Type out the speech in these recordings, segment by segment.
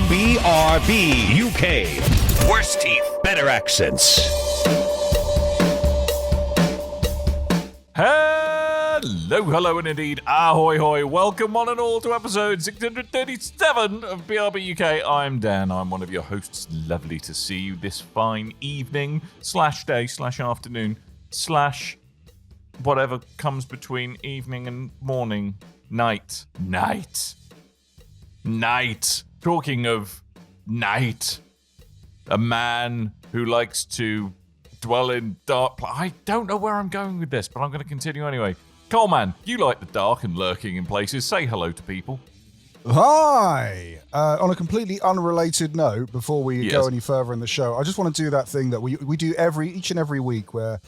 BRB UK. Worse teeth, better accents. Hello, and indeed, ahoy hoy. Welcome one and all to episode 637 of BRB UK. I'm Dan, I'm one of your hosts. Lovely to see you this fine evening, /day, /afternoon, / whatever comes between evening and morning, night. Talking of night, a man who likes to dwell in dark... I don't know where I'm going with this, but I'm going to continue anyway. Coleman, you like the dark and lurking in places. Say hello to people. Hi! On a completely unrelated note, before we go any further in the show, I just want to do that thing that we do each and every week where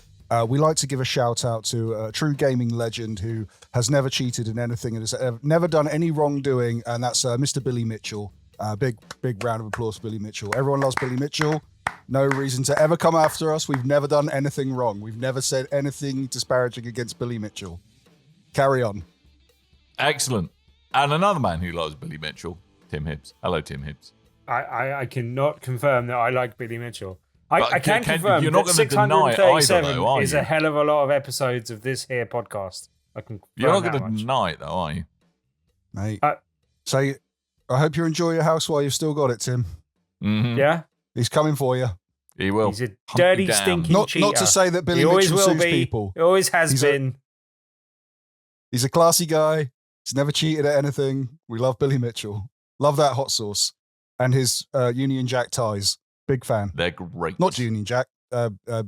we like to give a shout out to a true gaming legend who has never cheated in anything and has never done any wrongdoing, and that's Mr. Billy Mitchell. Big round of applause for Billy Mitchell. Everyone loves Billy Mitchell. No reason to ever come after us. We've never done anything wrong. We've never said anything disparaging against Billy Mitchell. Carry on. Excellent. And another man who loves Billy Mitchell, Tim Hibbs. Hello, Tim Hibbs. I cannot confirm that I like Billy Mitchell. I can confirm you're not that going to deny it either, though, are is you? a hell of a lot of episodes of this here podcast. I can. You're not going to deny it, though, are you? Mate. So I hope you enjoy your house while you've still got it, Tim. Mm-hmm. Yeah? He's coming for you. He will. He's a dirty, stinking cheater. Not to say that Billy Mitchell sues people. He always has been. He's a classy guy. He's never cheated at anything. We love Billy Mitchell. Love that hot sauce. And his Union Jack ties. Big fan. They're great. Not Union Jack.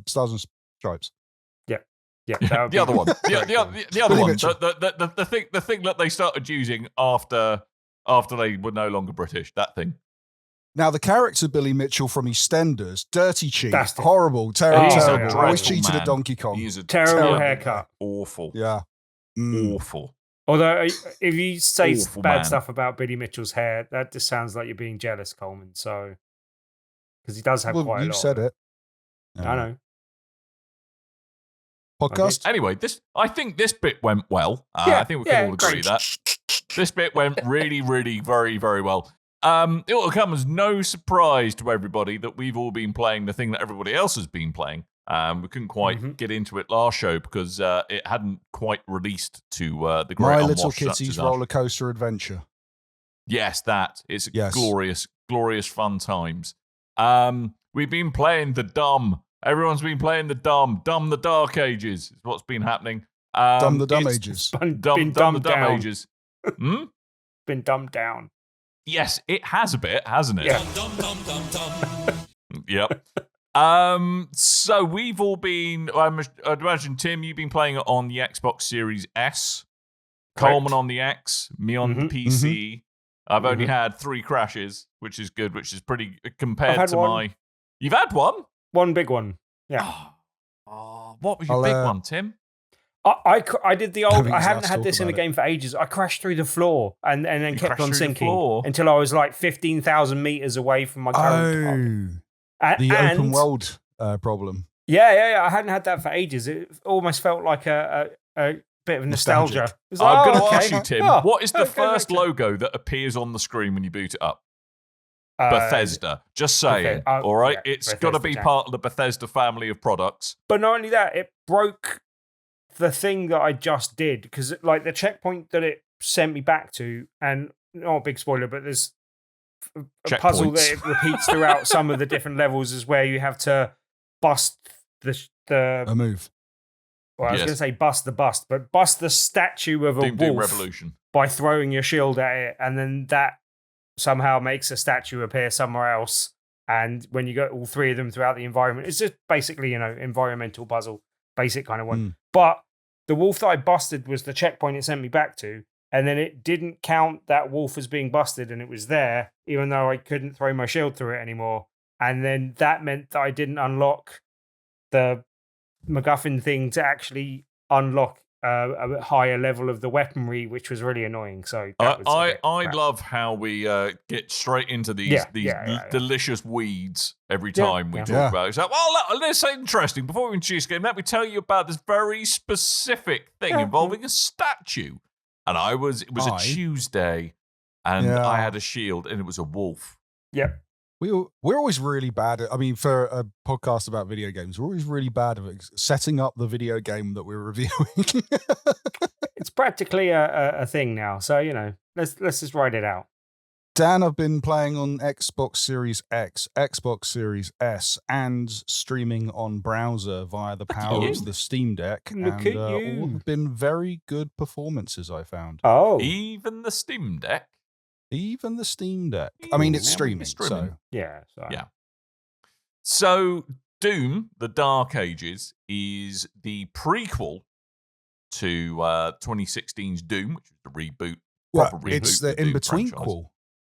Stars and Stripes. Yeah. The other one. The other one. The thing that they started using after they were no longer British. That thing. Now, the character Billy Mitchell from EastEnders, dirty cheat, Bastard. horrible, terrible. Always dreadful cheated man. at Donkey Kong. He's a Terrible haircut. Awful. Yeah. Awful. Although, if you say Awful bad man. stuff about Billy Mitchell's hair, that just sounds like you're being jealous, Coleman. So, because he does have quite a lot. You said it. I know. Podcast? Anyway, I think this bit went well. I think we can all agree great. that. This bit went really, really, very, very well. It will come as no surprise to everybody that we've all been playing the thing that everybody else has been playing. We couldn't quite get into it last show because it hadn't quite released to the great My unwashed Little such Kitty's as us. Roller Coaster Adventure. Yes, that. It's Yes. glorious, glorious fun times. We've been playing the dumb. Everyone's been playing the dumb. Dumb the Dark Ages is what's been happening. Dumb the Dumb Ages. Been Dumb dumbed the Dumb down. Ages. Hmm? Been dumbed down. Yes, it has a bit, hasn't it? Yeah. Yep. So we've all been, I'd imagine, Tim, you've been playing it on the Xbox Series S, Coleman on the X, me on the PC. I've only had 3 crashes, which is good, which is pretty compared to my... You've had one? One big one. Yeah. Oh, what was your big one, Tim? I did the old. I Let's haven't had talk this in a about game for ages. I crashed through the floor and then kept on sinking until I was like 15,000 meters away from my current top. The open world problem. Yeah. I hadn't had that for ages. It almost felt like a bit of nostalgia. It was I'm like, going to ask you, Tim, what is the first okay. logo that appears on the screen when you boot it up? Bethesda. Just saying. All right? Yeah, it's got to be part of the Bethesda family of products. But not only that, it broke the thing that I just did, because like the checkpoint that it sent me back to, and not a big spoiler, but there's a puzzle that it repeats throughout some of the different levels is where you have to bust A move. Well, I was going to say bust the statue of a wolf Revolution by throwing your shield at it, and then that somehow makes a statue appear somewhere else. And when you get all 3 of them throughout the environment, it's just basically, environmental puzzle, basic kind of one. But the wolf that I busted was the checkpoint it sent me back to, and then it didn't count that wolf as being busted, and it was there, even though I couldn't throw my shield through it anymore. And then that meant that I didn't unlock the MacGuffin thing to actually unlock a higher level of the weaponry, which was really annoying. So I love how we get straight into these delicious weeds every time we talk about it. So, well, this is interesting. Before we introduce the game, let me tell you about this very specific thing involving a statue. And it was a Tuesday, and I had a shield, and it was a wolf. Yep. We're always really bad at, I mean, for a podcast about video games, we're always really bad at setting up the video game that we're reviewing. It's practically a thing now. So, let's just write it out. Dan, I've been playing on Xbox Series X, Xbox Series S, and streaming on browser via the power of the Steam Deck. Look at you. All have been very good performances, I found. Oh. Even the Steam Deck? Even the Steam Deck. I mean, it's streaming, so... Yeah. Yeah. So, Doom, The Dark Ages, is the prequel to 2016's Doom, which was the reboot. Well, it's the in-between-quel.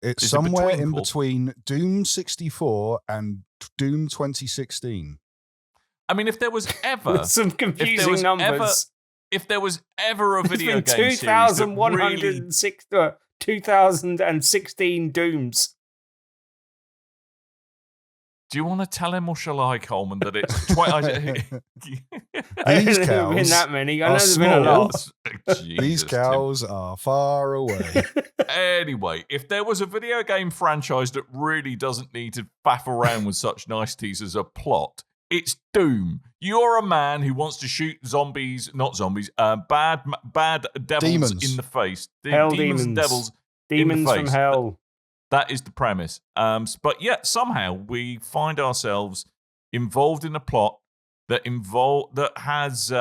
It's somewhere in between Doom 64 and Doom 2016. I mean, if there was ever... some confusing numbers. If there was ever a video game series 2,106... 2016 Dooms. Do you want to tell him or shall I, Coleman, that it's... These cows been that many. I are know there's been a lot. These cows are far away. Anyway, if there was a video game franchise that really doesn't need to faff around with such niceties as a plot, it's Doom. You're a man who wants to shoot bad devils in the face. Demons and devils Demons in the face. from hell. That is the premise. But yet somehow we find ourselves involved in a plot that has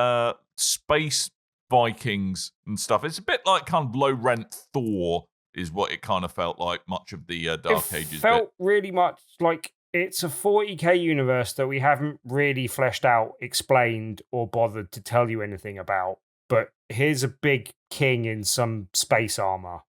space Vikings and stuff. It's a bit like kind of low rent Thor is what it kind of felt like. Much of the Dark Ages. It felt really much like it's a 40k universe that we haven't really fleshed out, explained, or bothered to tell you anything about. But here's a big king in some space armor.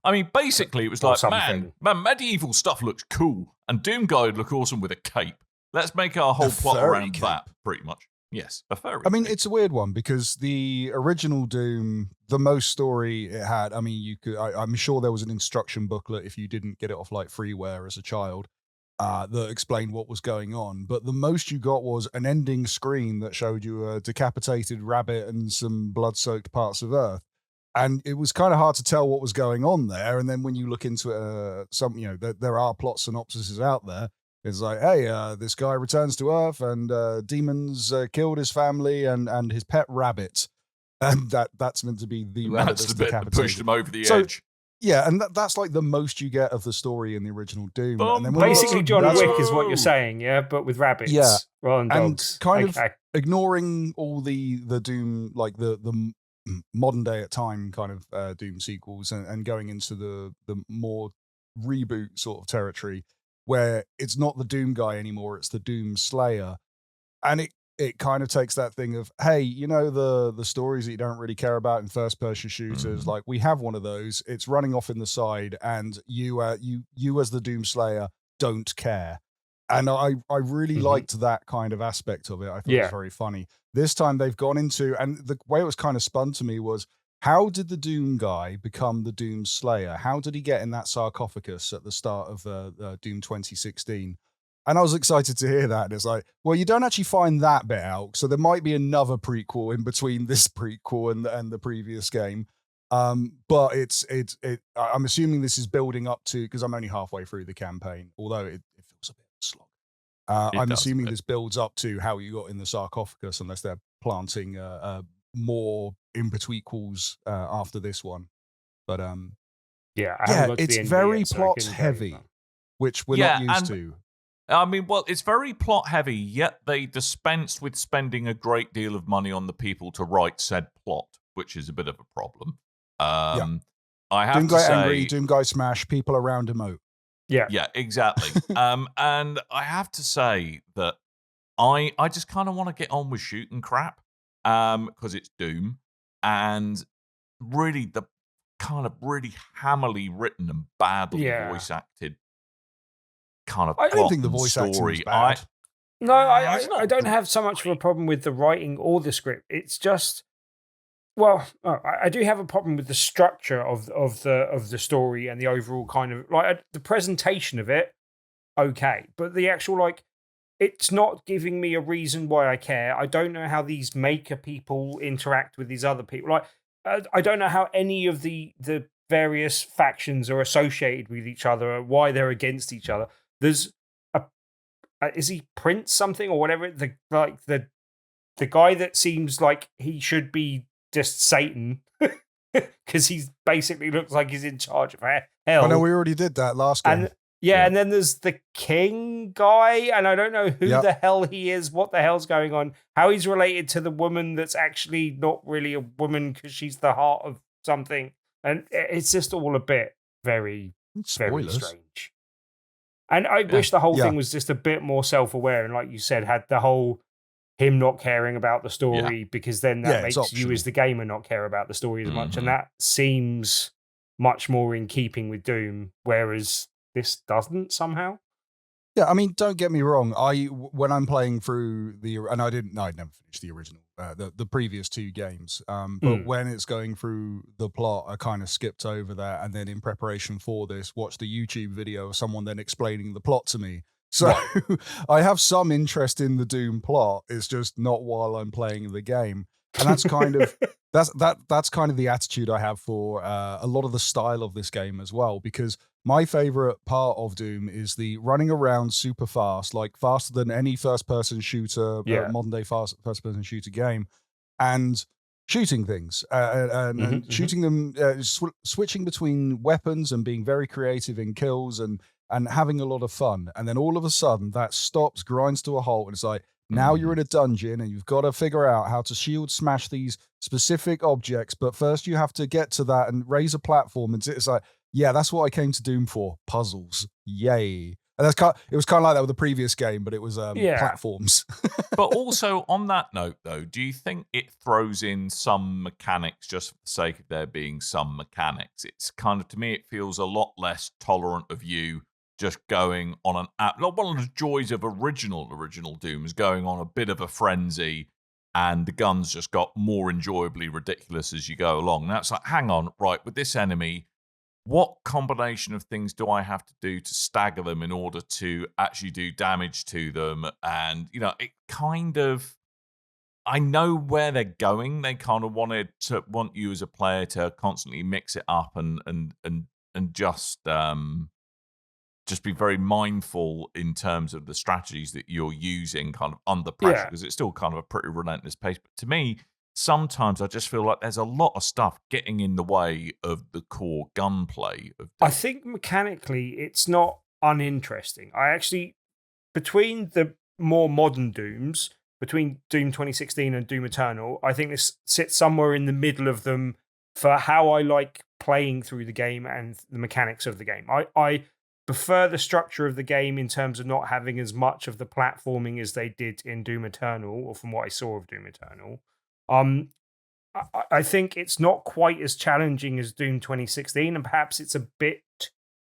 I mean, basically, it was like, man, medieval stuff looks cool, and Doom Guy would look awesome with a cape. Let's make our whole plot around that, pretty much. Yes, a furry. I mean, it's a weird one because the original Doom, the most story it had, I mean, I'm sure there was an instruction booklet if you didn't get it off like freeware as a child. That explained what was going on, but the most you got was an ending screen that showed you a decapitated rabbit and some blood-soaked parts of Earth, and it was kind of hard to tell what was going on there. And then when you look into it, there are plot synopsises out there. It's like, hey, this guy returns to Earth, and demons killed his family and his pet rabbit, and that's meant to be the rabbit that's the bit that pushed him over the edge. Yeah, and that's like the most you get of the story in the original Doom. And then basically, John Wick is what you're saying, yeah, but with rabbits, rather than dogs. And kind of ignoring all the Doom, like the modern day at time kind of Doom sequels, and going into the more reboot sort of territory, where it's not the Doom guy anymore, it's the Doom Slayer, and it kind of takes that thing of, hey, the stories that you don't really care about in first-person shooters, like we have one of those, it's running off in the side, and you as the Doom Slayer don't care. And I really liked that kind of aspect of it. I thought it was very funny. This time they've gone into, and the way it was kind of spun to me was, how did the Doom guy become the Doom Slayer? How did he get in that sarcophagus at the start of Doom 2016? And I was excited to hear that. And it's like, well, you don't actually find that bit out. So there might be another prequel in between this prequel and the previous game. But I'm assuming this is building up to, because I'm only halfway through the campaign, although it feels a bit of a slog. I'm assuming this builds up to how you got in the sarcophagus, unless they're planting more in-betweequels after this one. But it's very plot heavy, which we're not used to. I mean, well, it's very plot heavy, yet they dispense with spending a great deal of money on the people to write said plot, which is a bit of a problem. I have Doom to Guy say, angry, Doom Guy smash, people around emote. Yeah, exactly. And I have to say that I just kind of want to get on with shooting crap because it's Doom, and really the kind of really hammily written and badly voice acted kind of I don't think the voice acting is bad. I don't have so much of a problem with the writing or the script. It's just, well, I do have a problem with the structure of the story and the overall kind of like the presentation of it. Okay, but the actual it's not giving me a reason why I care. I don't know how these maker people interact with these other people. Like I don't know how any of the various factions are associated with each other, why they're against each other. There's is he Prince something or whatever? The guy that seems like he should be just Satan because he basically looks like he's in charge of hell. I know we already did that last game. And and then there's the king guy, and I don't know who the hell he is, what the hell's going on, how he's related to the woman that's actually not really a woman because she's the heart of something. And it's just all a bit very, very strange. And I wish the whole thing was just a bit more self-aware, and like you said, had the whole him not caring about the story, because then that makes you as the gamer not care about the story as much, and that seems much more in keeping with Doom, whereas this doesn't somehow. Yeah, I mean, don't get me wrong. When I'm playing through I'd never finished the original, the previous 2 games. But when it's going through the plot, I kind of skipped over that, and then in preparation for this, watched a YouTube video of someone then explaining the plot to me. So I have some interest in the Doom plot. It's just not while I'm playing the game, and that's kind of that's kind of the attitude I have for a lot of the style of this game as well, because my favorite part of Doom is the running around super fast, like faster than any first-person shooter, modern-day first-person shooter game, and shooting things and shooting them, switching between weapons and being very creative in kills and having a lot of fun. And then all of a sudden that stops, grinds to a halt, and it's like, now you're in a dungeon and you've got to figure out how to shield smash these specific objects, but first you have to get to that and raise a platform. And it's like, yeah, that's what I came to Doom for. Puzzles. Yay. And it was kind of like that with the previous game, but it was platforms. But also on that note, though, do you think it throws in some mechanics just for the sake of there being some mechanics? It's kind of, to me, it feels a lot less tolerant of you just going on an app. One of the joys of original Doom is going on a bit of a frenzy, and the guns just got more enjoyably ridiculous as you go along. Now it's like, hang on, right, with this enemy, what combination of things do I have to do to stagger them in order to actually do damage to them? And, it kind of, I know where they're going. They kind of want you as a player to constantly mix it up and just be very mindful in terms of the strategies that you're using kind of under pressure, because it's still kind of a pretty relentless pace. But to me, sometimes I just feel like there's a lot of stuff getting in the way of the core gunplay of Doom. I think mechanically it's not uninteresting. I actually, between the more modern Dooms, between Doom 2016 and Doom Eternal, I think this sits somewhere in the middle of them for how I like playing through the game and the mechanics of the game. I prefer the structure of the game in terms of not having as much of the platforming as they did in Doom Eternal, or from what I saw of Doom Eternal. I think it's not quite as challenging as Doom 2016, and perhaps it's a bit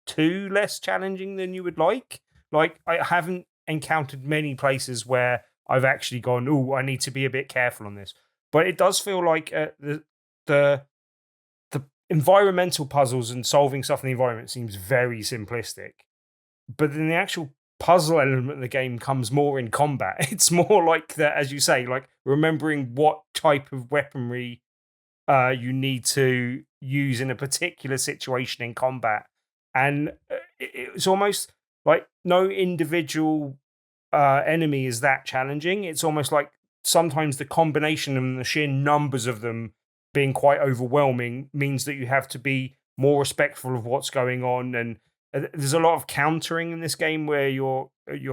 too less challenging than you would like. Like, I haven't encountered many places where I've actually gone, "Oh, I need to be a bit careful on this." But it does feel like the environmental puzzles and solving stuff in the environment seems very simplistic. But then the actual puzzle element of the game comes more in combat. It's more like that, as you say, like remembering what type of weaponry you need to use in a particular situation in combat. And it's almost like no individual enemy is that challenging. It's almost like sometimes the combination and the sheer numbers of them being quite overwhelming means that you have to be more respectful of what's going on. And there's a lot of countering in this game where you're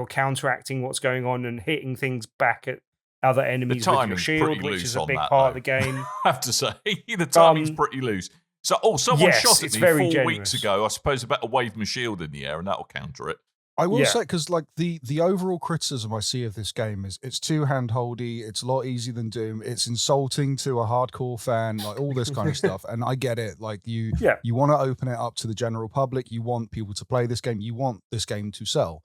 counteracting what's going on and hitting things back at other enemies with your shield, which is a big part of the game. I have to say, the timing's pretty loose. So, someone shot at me 4 weeks ago. I suppose I better wave my shield in the air and that'll counter it. I will say, because like the overall criticism I see of this game is it's too handholdy, it's a lot easier than Doom, it's insulting to a hardcore fan, like all this kind of stuff. And I get it. Like you want to open it up to the general public, you want people to play this game, you want this game to sell.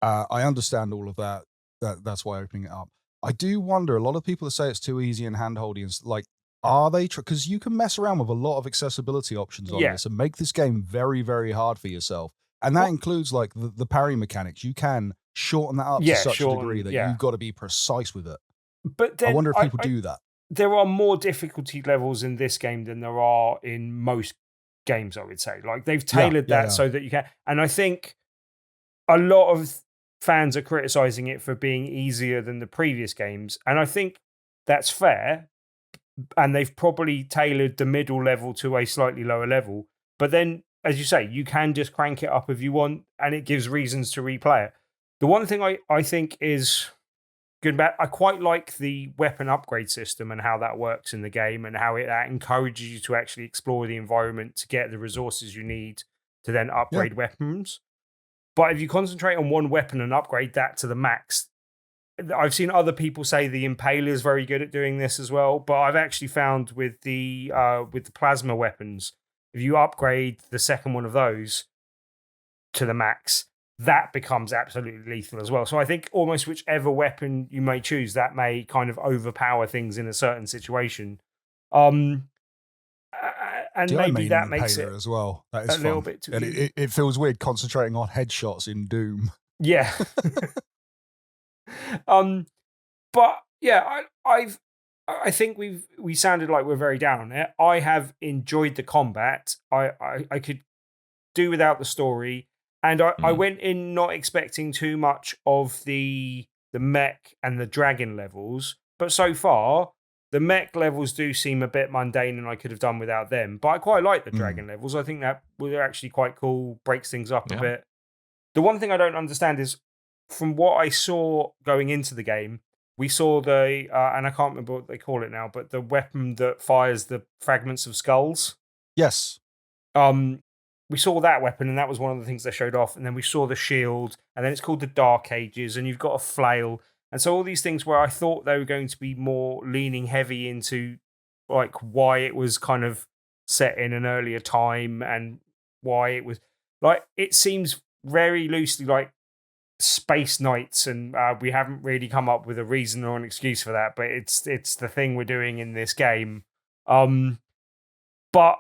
I understand all of that. That's why opening it up. I do wonder, a lot of people that say it's too easy and handholdy, and like, are they? Because you can mess around with a lot of accessibility options on this and make this game very, very hard for yourself. And that includes like the parry mechanics. You can shorten that up to such a degree that you've got to be precise with it. But then I wonder if people do that. There are more difficulty levels in this game than there are in most games, I would say. Like they've tailored that so that you can. And I think a lot of fans are criticizing it for being easier than the previous games. And I think that's fair. And they've probably tailored the middle level to a slightly lower level. But then, as you say, you can just crank it up if you want, and it gives reasons to replay it. The one thing I think is good about, I quite like the weapon upgrade system and how that works in the game, and how that encourages you to actually explore the environment to get the resources you need to then upgrade weapons. But if you concentrate on one weapon and upgrade that to the max, I've seen other people say the Impaler is very good at doing this as well. But I've actually found with the plasma weapons, if you upgrade the second one of those to the max, that becomes absolutely lethal as well. So I think almost whichever weapon you may choose, that may kind of overpower things in a certain situation. And maybe that makes it as well. That is a little bit too. And it feels weird concentrating on headshots in Doom. Yeah. But yeah, I think we sounded like we're very down on it. I have enjoyed the combat. I could do without the story. And I went in not expecting too much of the mech and the dragon levels, but so far the mech levels do seem a bit mundane, and I could have done without them. But I quite like the dragon levels. I think that were actually quite cool, breaks things up a bit. The one thing I don't understand is, from what I saw going into the game, we saw the and I can't remember what they call it now, but the weapon that fires the fragments of skulls. Yes. We saw that weapon, and that was one of the things they showed off. And then we saw the shield, and then it's called the Dark Ages, and you've got a flail. And so all these things where I thought they were going to be more leaning heavy into like why it was kind of set in an earlier time, and why it was like, it seems very loosely like Space Knights, and we haven't really come up with a reason or an excuse for that, but it's the thing we're doing in this game. But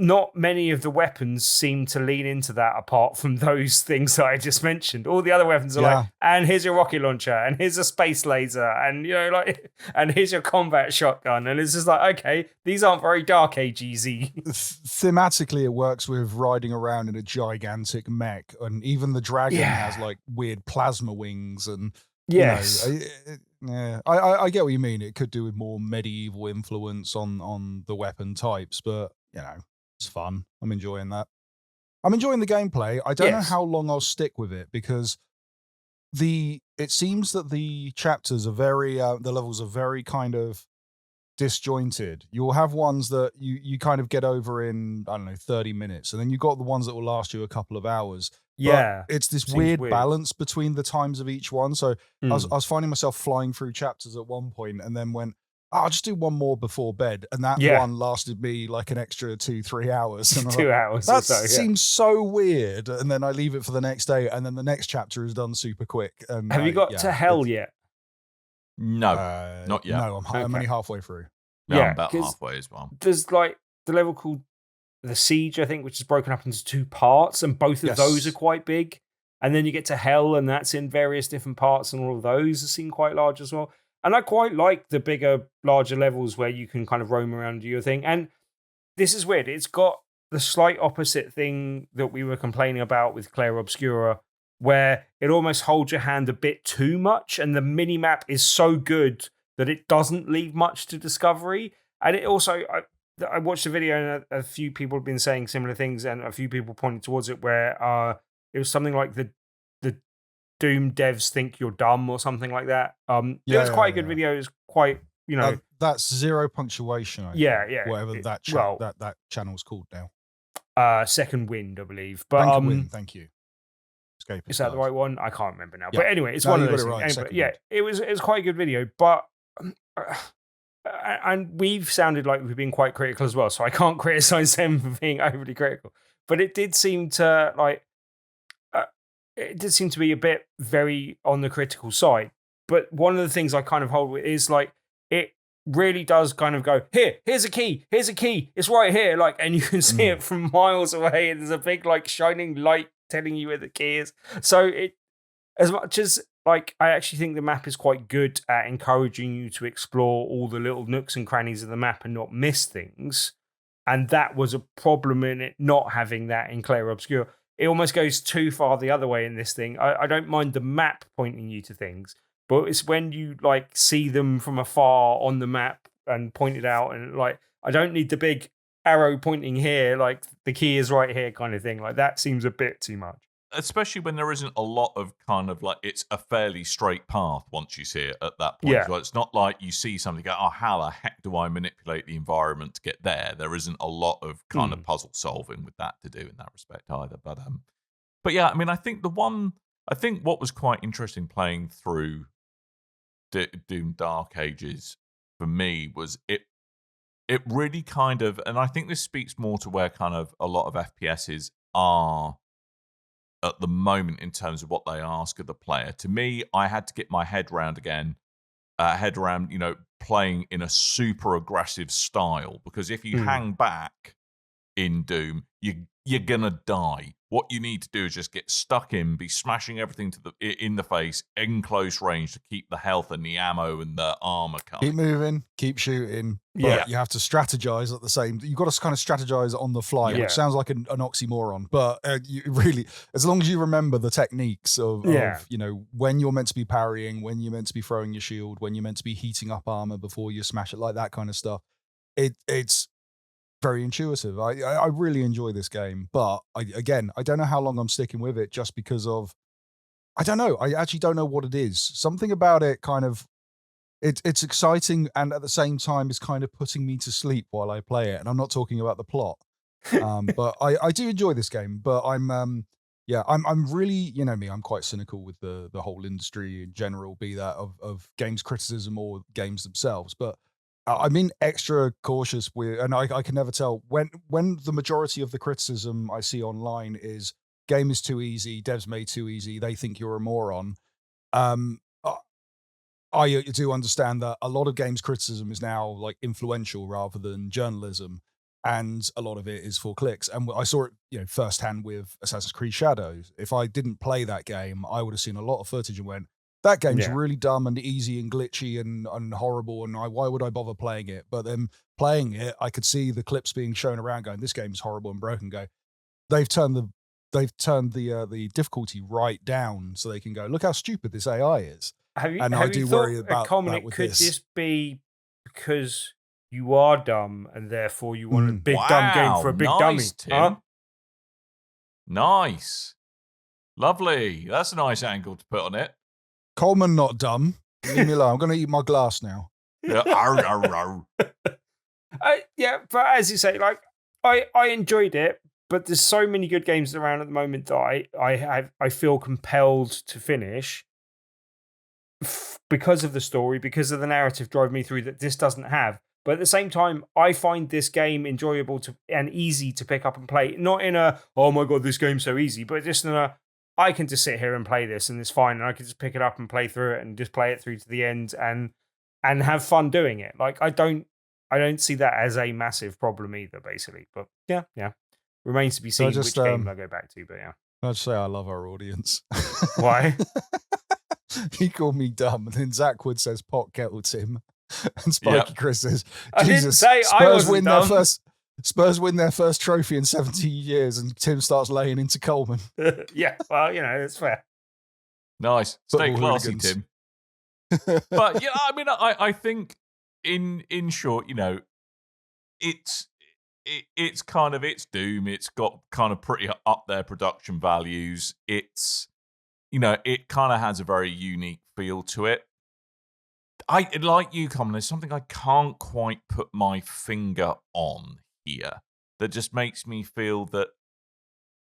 not many of the weapons seem to lean into that, apart from those things that I just mentioned. All the other weapons are like, and here's your rocket launcher, and here's a space laser, and and here's your combat shotgun, and it's just like, okay, these aren't very Dark Age-y. Thematically, it works with riding around in a gigantic mech, and even the dragon has like weird plasma wings, and I get what you mean. It could do with more medieval influence on the weapon types, but it's fun. I'm enjoying that. I'm enjoying the gameplay. I don't know how long I'll stick with it, because it seems that the chapters are very, the levels are very kind of disjointed. You'll have ones that you kind of get over in, I don't know, 30 minutes. And then you've got the ones that will last you a couple of hours. Yeah. But it's this weird balance between the times of each one. So I was finding myself flying through chapters at one point, and then went, I'll just do one more before bed. And that one lasted me like an extra 2-3 hours. And 2 hours that or so, seems so weird. And then I leave it for the next day, and then the next chapter is done super quick. And have you got to hell yet? No, not yet. No, I'm only halfway through. Yeah, I'm about halfway as well. There's like the level called the Siege, I think, which is broken up into 2 parts, and both of those are quite big. And then you get to hell, and that's in various different parts, and all of those seem quite large as well. And I quite like the bigger, larger levels where you can kind of roam around and do your thing. And this is weird. It's got the slight opposite thing that we were complaining about with Claire Obscura, where it almost holds your hand a bit too much, and the mini-map is so good that it doesn't leave much to discovery. And it also, I watched a video, and a few people have been saying similar things, and a few people pointed towards it, where it was something like the Doom devs think you're dumb or something like that. It was quite a good video. It was quite, that's zero punctuation. I think, whatever that channel's called now. Second Wind, I believe. But thank you. Is that the right one? I can't remember now. But anyway, it's one of those things. Anyway, it was quite a good video, but and we've sounded like we've been quite critical as well, so I can't criticize them for being overly critical. But it did seem to be a bit very on the critical side. But one of the things I kind of hold with is like, it really does kind of go, here's a key, it's right here. Like, and you can see it from miles away, and there's a big like shining light telling you where the key is. So it, as much as like, I actually think the map is quite good at encouraging you to explore all the little nooks and crannies of the map and not miss things. And that was a problem in it not having that in Clair Obscur. It almost goes too far the other way in this thing. I don't mind the map pointing you to things, but it's when you like see them from afar on the map and pointed out, and like I don't need the big arrow pointing here, like the key is right here kind of thing. Like that seems a bit too much. Especially when there isn't a lot of kind of like, it's a fairly straight path once you see it at that point. Yeah. So it's not like you see something, go, oh, how the heck do I manipulate the environment to get there? There isn't a lot of kind of puzzle solving with that to do in that respect either. But yeah, I mean, I think what was quite interesting playing through Doom Dark Ages for me was it really kind of, and I think this speaks more to where kind of a lot of FPSs are at the moment in terms of what they ask of the player. To me, I had to get my head around, playing in a super aggressive style, because if you hang back in Doom, you're gonna die. What you need to do is just get stuck in, be smashing everything in the face, in close range to keep the health and the ammo and the armor coming. Keep moving, keep shooting. But you have to strategize at the same. You've got to kind of strategize on the fly, which sounds like an oxymoron. But you really, as long as you remember the techniques of when you're meant to be parrying, when you're meant to be throwing your shield, when you're meant to be heating up armor before you smash it, like that kind of stuff. It's very intuitive. I really enjoy this game, but I don't know how long I'm sticking with it, just because of, I don't know. I actually don't know what it is. Something about it kind of, it's exciting, and at the same time is kind of putting me to sleep while I play it. And I'm not talking about the plot, but I do enjoy this game. But I'm really, you know me, I'm quite cynical with the whole industry in general, be that of games criticism or games themselves. But I'm being extra cautious with, and I can never tell when the majority of the criticism I see online is game is too easy, devs made too easy, they think you're a moron. I do understand that a lot of games criticism is now like influential rather than journalism, and a lot of it is for clicks. And I saw it, firsthand with Assassin's Creed Shadows. If I didn't play that game, I would have seen a lot of footage and went, that game's really dumb and easy and glitchy and horrible, and why would I bother playing it? But then playing it, I could see the clips being shown around going, this game's horrible and broken. They've turned the difficulty right down so they can go, look how stupid this AI is. I do worry about Coleman, that with could this. this be because you are dumb and therefore you want a big dumb game for a big dummy? Tim. Huh? Nice. Lovely. That's a nice angle to put on it. Coleman not dumb. Leave me alone. I'm going to eat my glass now. Yeah, but as you say, like I enjoyed it, but there's so many good games around at the moment that I feel compelled to finish because of the story, because of the narrative drive me through that this doesn't have. But at the same time, I find this game enjoyable and easy to pick up and play. Not in a, oh my God, this game's so easy, but just in a, I can just sit here and play this and it's fine. And I can just pick it up and play through it and just play it through to the end and have fun doing it. Like I don't see that as a massive problem either, basically. But yeah. Remains to be seen which game I go back to, but yeah. I'd say I love our audience. Why? He called me dumb, and then Zach Wood says pot kettle Tim, and Spiky Chris says, Jesus, Spurs win their first trophy in 70 years, and Tim starts laying into Coleman. Yeah, well, that's fair. Nice. Stay classy, Tim. But yeah, I mean, I think in short, it's kind of, it's Doom. It's got kind of pretty up there production values. It's, it kind of has a very unique feel to it. I like you, Coleman. There's something I can't quite put my finger on here that just makes me feel that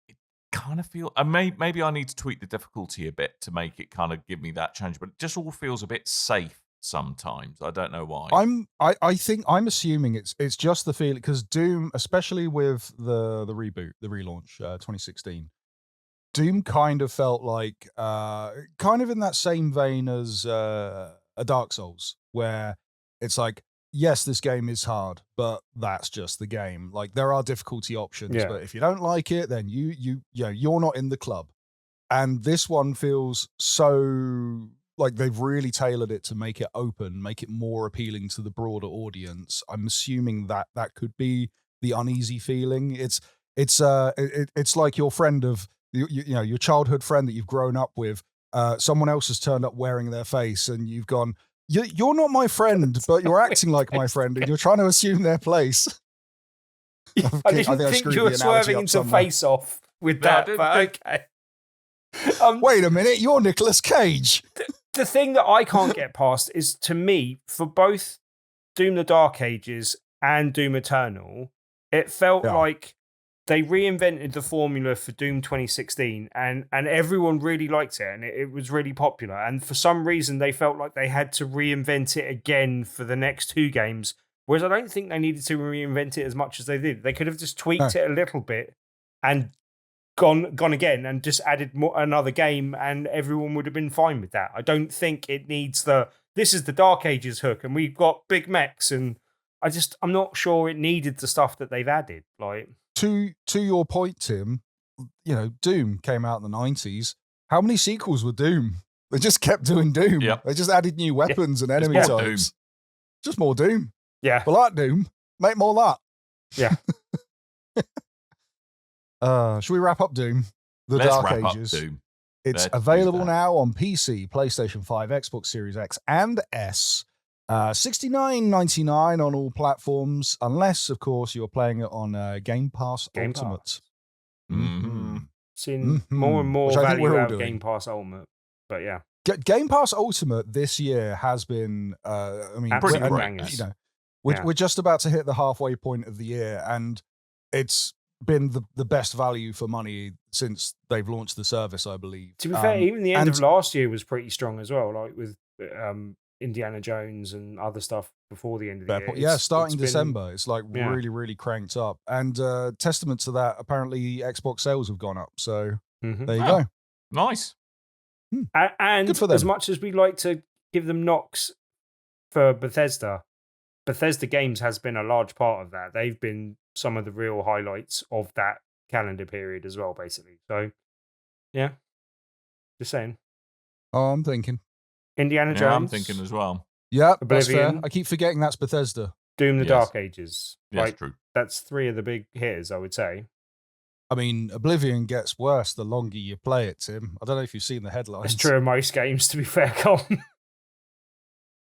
it kind of feel. And maybe I need to tweak the difficulty a bit to make it kind of give me that challenge. But it just all feels a bit safe sometimes. I don't know why. I think I'm assuming it's just the feeling, because Doom, especially with the reboot, the relaunch, 2016. Doom kind of felt like kind of in that same vein as a Dark Souls, where it's like, yes, this game is hard, but that's just the game. Like, there are difficulty options, but if you don't like it, then you're not in the club. And this one feels so like they've really tailored it to make it open, make it more appealing to the broader audience. I'm assuming that could be the uneasy feeling. It's like your friend of your childhood friend that you've grown up with. Someone else has turned up wearing their face, and you've gone, "You're not my friend, but you're acting like my friend, and you're trying to assume their place." I didn't think you were swerving into Face Off with that, but okay. Wait a minute, you're Nicolas Cage. The thing that I can't get past is, to me, for both Doom the Dark Ages and Doom Eternal, it felt like they reinvented the formula for Doom 2016, and everyone really liked it, and it was really popular. And for some reason, they felt like they had to reinvent it again for the next 2 games, whereas I don't think they needed to reinvent it as much as they did. They could have just tweaked it a little bit and gone again and just added another game, and everyone would have been fine with that. I don't think it needs this is the Dark Ages hook and we've got big mechs, and I'm not sure it needed the stuff that they've added. Like, to your point, Tim, Doom came out in the 90s. How many sequels were Doom? They just kept doing Doom. Yep. They just added new weapons and enemy types. Just more Doom. Yeah. We like Doom. Make more of that. Yeah. Should we wrap up Doom? Let's Dark wrap Ages. up Doom. It's available now on PC, PlayStation 5, Xbox Series X, and S. $69.99 on all platforms, unless, of course, you're playing it on Game Pass Ultimate. Mm-hmm. Seeing more and more value out of Game Pass Ultimate, but yeah. Game Pass Ultimate this year has been, pretty great. We're just about to hit the halfway point of the year, and it's been the best value for money since they've launched the service, I believe. To be fair, even the end of last year was pretty strong as well, like with Indiana Jones and other stuff before the end of the year. Starting December, it's like really, really cranked up. And testament to that, apparently Xbox sales have gone up. So there you go. Nice. And good for them. As much as we like to give them knocks for Bethesda Games has been a large part of that. They've been some of the real highlights of that calendar period as well, basically. So, yeah. Just saying. Oh, I'm thinking. Indiana Jones. Yeah, I'm thinking as well. Yeah, that's Oblivion. fair. I keep forgetting that's Bethesda. Doom the Dark Ages. Yes, true. That's 3 of the big hitters, I would say. I mean, Oblivion gets worse the longer you play it, Tim. I don't know if you've seen the headlines. It's true of most games, to be fair, Colin.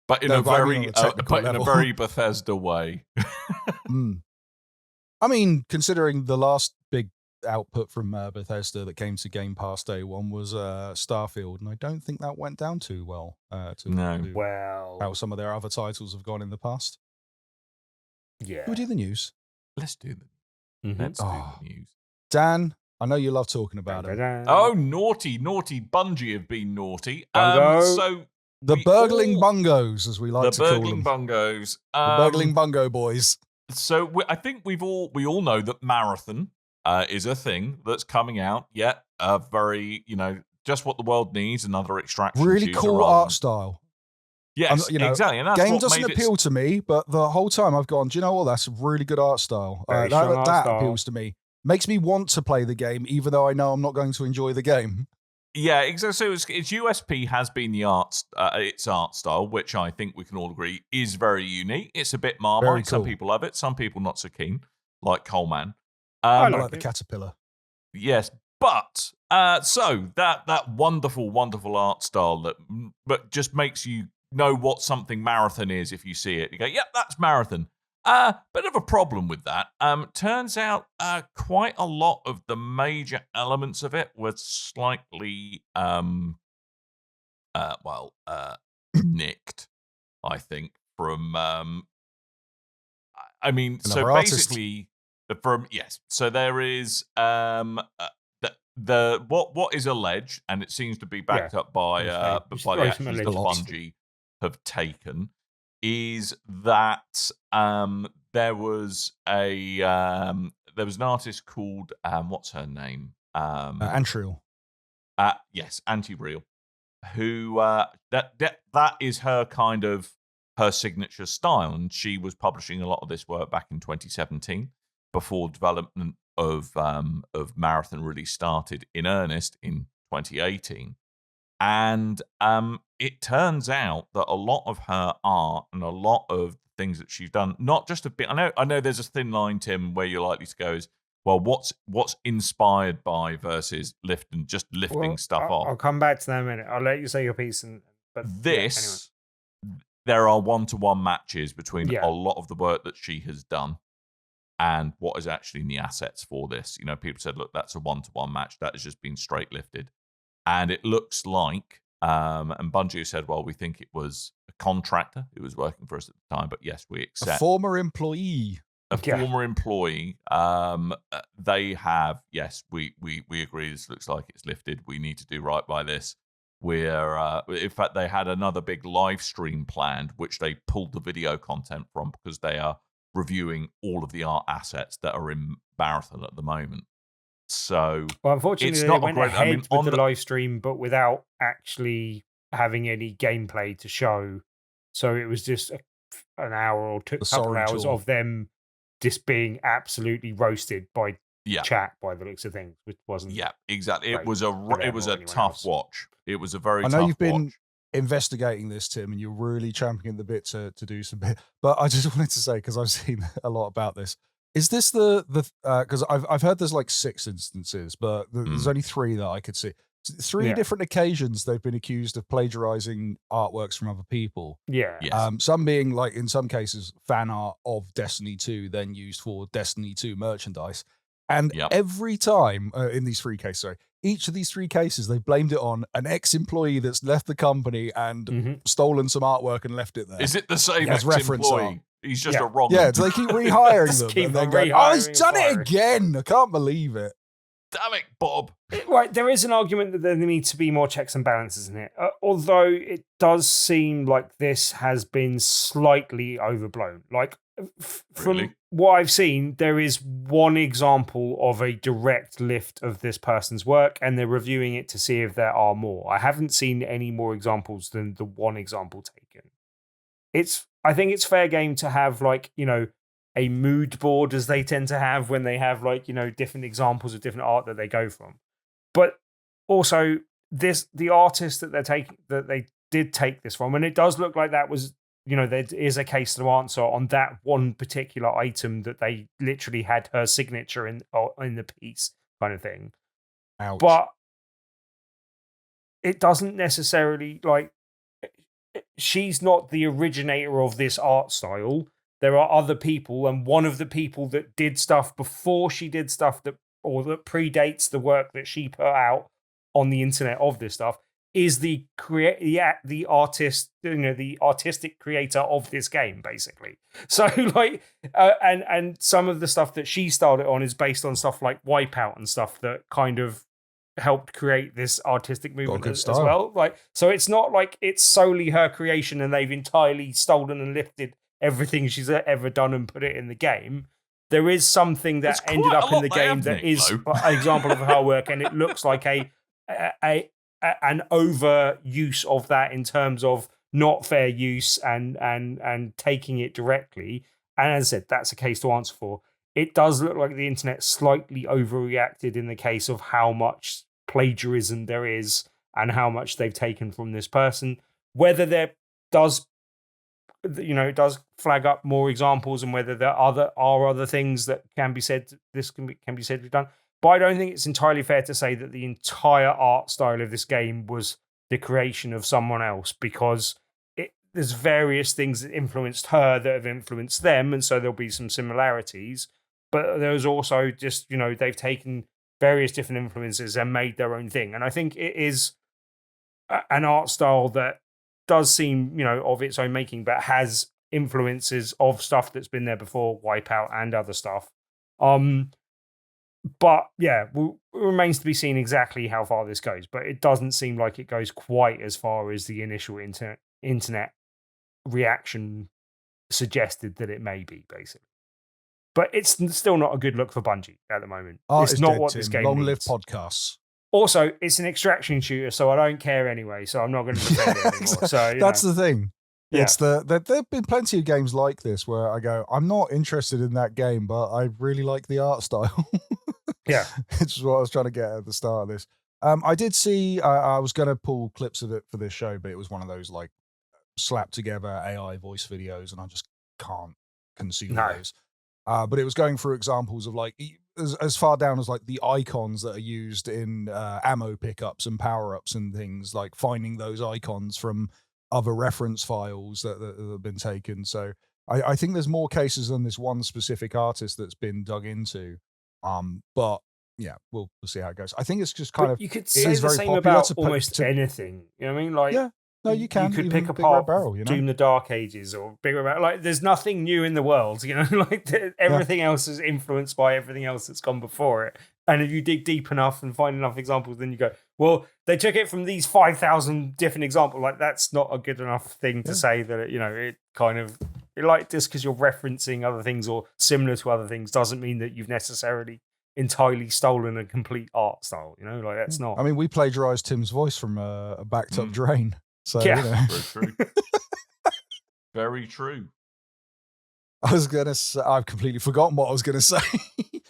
But in a very Bethesda way. I mean, considering the last big output from Bethesda that came to Game Pass Day 1 was Starfield, and I don't think that went down too well. How some of their other titles have gone in the past. Yeah. Should we do the news? Let's do Mm-hmm. Let's do the news. Dan, I know you love talking about it. Oh, naughty. Bungie have been naughty. The burgling bungos, as we like to call them. The burgling bungos. The burgling bungo boys. So I think we all know that Marathon is a thing that's coming out. Yeah, very, just what the world needs, another extraction. Really cool art style. Yes, exactly. And that's game what doesn't appeal to me, but the whole time I've gone, do you know what? That's a really good art style. That appeals to me. Makes me want to play the game, even though I know I'm not going to enjoy the game. Yeah, exactly. So its USP has been its art style, which I think we can all agree is very unique. It's a bit Marmite. Cool. Some people love it. Some people not so keen, like Coleman. I like the caterpillar. Yes, but so that wonderful, wonderful art style but just makes you know what something Marathon is if you see it. You go, yep, that's Marathon. Bit of a problem with that. Turns out quite a lot of the major elements of it were slightly nicked, I think, from basically so there is the what is alleged, and it seems to be backed up by the actions that Bungie have taken, is that there was an artist called what's her name? Antriel. Yes, Anti-Real, who that is her kind of her signature style, and she was publishing a lot of this work back in 2017 before development of Marathon really started in earnest in 2018. And it turns out that a lot of her art and a lot of things that she's done, not just a bit. I know there's a thin line, Tim, where you're likely to go is, well, what's inspired by versus lifting stuff off. I'll come back to that in a minute. I'll let you say your piece. But this, there are one-to-one matches between a lot of the work that she has done and what is actually in the assets for this. You know, people said, look, that's a one-to-one match. That has just been straight lifted. And it looks like, and Bungie said, well, we think it was a contractor who was working for us at the time, but yes, we accept. A former employee. Former employee. They have, yes, we agree. This looks like it's lifted. We need to do right by this. In fact, they had another big live stream planned, which they pulled the video content from because they are reviewing all of the art assets that are in Marathon at the moment. So, well, unfortunately, it's not they went ahead with the live stream, but without actually having any gameplay to show. So it was just an hour or two, couple of hours of them just being absolutely roasted by chat, by the looks of things, which wasn't. Yeah, exactly. It was a tough watch. It was a very. I know tough you've been watch. Investigating this, Tim, and you're really championing the bit to do some bit. But I just wanted to say, because I've seen a lot about this, is this the because I've heard there's like 6 instances, but there's only 3 that I could see. 3 different occasions they've been accused of plagiarizing artworks from other people. Yeah. Yes. Some being, like, in some cases, fan art of Destiny 2, then used for Destiny 2 merchandise. And every time, in these 3 cases, each of these 3 cases, they've blamed it on an ex-employee that's left the company and stolen some artwork and left it there. Is it the same ex-employee? He's just a wrong. Yeah, so they keep rehiring them. And then going, oh, he's done it again. I can't believe it. Damn it, Bob. Right, there is an argument that there needs to be more checks and balances in it. Although it does seem like this has been slightly overblown. Like, from what I've seen, there is one example of a direct lift of this person's work, and they're reviewing it to see if there are more. I haven't seen any more examples than the one example taken. I think it's fair game to have, like, you know, a mood board, as they tend to have when they have, like, you know, different examples of different art that they go from. But also the artist that they did take this from, and it does look like that was, you know, there is a case to answer on that one particular item that they literally had her signature in the piece, kind of thing. Ouch. But it doesn't necessarily, like, she's not the originator of this art style. There are other people, and one of the people that did stuff before she did stuff that predates the work that she put out on the internet of this stuff is the artist, you know, the artistic creator of this game, basically. So, like, and some of the stuff that she started on is based on stuff like Wipeout and stuff that kind of helped create this artistic movement as well. Like, so it's not like it's solely her creation and they've entirely stolen and lifted everything she's ever done and put it in the game. There is something that ended up in the game that is an example of her work, and it looks like an overuse of that in terms of not fair use and taking it directly. And as I said, that's a case to answer for. It does look like the internet slightly overreacted in the case of how much plagiarism there is and how much they've taken from this person. Whether there does flag up more examples, and whether there are other things that can be said, this can be said to be done. But I don't think it's entirely fair to say that the entire art style of this game was the creation of someone else, because there's various things that influenced her that have influenced them, and so there'll be some similarities. But there's also just, you know, they've taken various different influences and made their own thing. And I think it is an art style that does seem, you know, of its own making, but has influences of stuff that's been there before, Wipeout and other stuff. But yeah, it remains to be seen exactly how far this goes. But it doesn't seem like it goes quite as far as the initial internet reaction suggested that it may be, basically. But it's still not a good look for Bungie at the moment. It's not what this game Long live needs. podcasts. Also, it's an extraction shooter, so I don't care anyway. So I'm not going to defend it anymore. So that's the thing. Yeah. It's there've been plenty of games like this where I go, I'm not interested in that game, but I really like the art style. Yeah, it's what I was trying to get at the start of this. I did see. I was going to pull clips of it for this show, but it was one of those like slapped together AI voice videos, and I just can't consume those. But it was going through examples of like as far down as like the icons that are used in ammo pickups and power ups and things, like finding those icons from other reference files that have been taken. So I think there's more cases than this one specific artist that's been dug into. But yeah, we'll see how it goes. I think it's just kind of, you could it say is the very same popular about to almost anything. You know what I mean? Like, yeah, no, you can. You could even pick Big apart Red Barrel, you know? Doom the Dark Ages or Big Red Barrel. Like, there's nothing new in the world. You know, like everything else is influenced by everything else that's gone before it. And if you dig deep enough and find enough examples, then you go, well, they took it from these 5,000 different examples. Like, that's not a good enough thing to say that it kind of, like, just because you're referencing other things or similar to other things doesn't mean that you've necessarily entirely stolen a complete art style. You know, like, that's not. I mean, we plagiarized Tim's voice from a backed up drain. So, Very true. Very true. I was going to say, I've completely forgotten what I was going to say.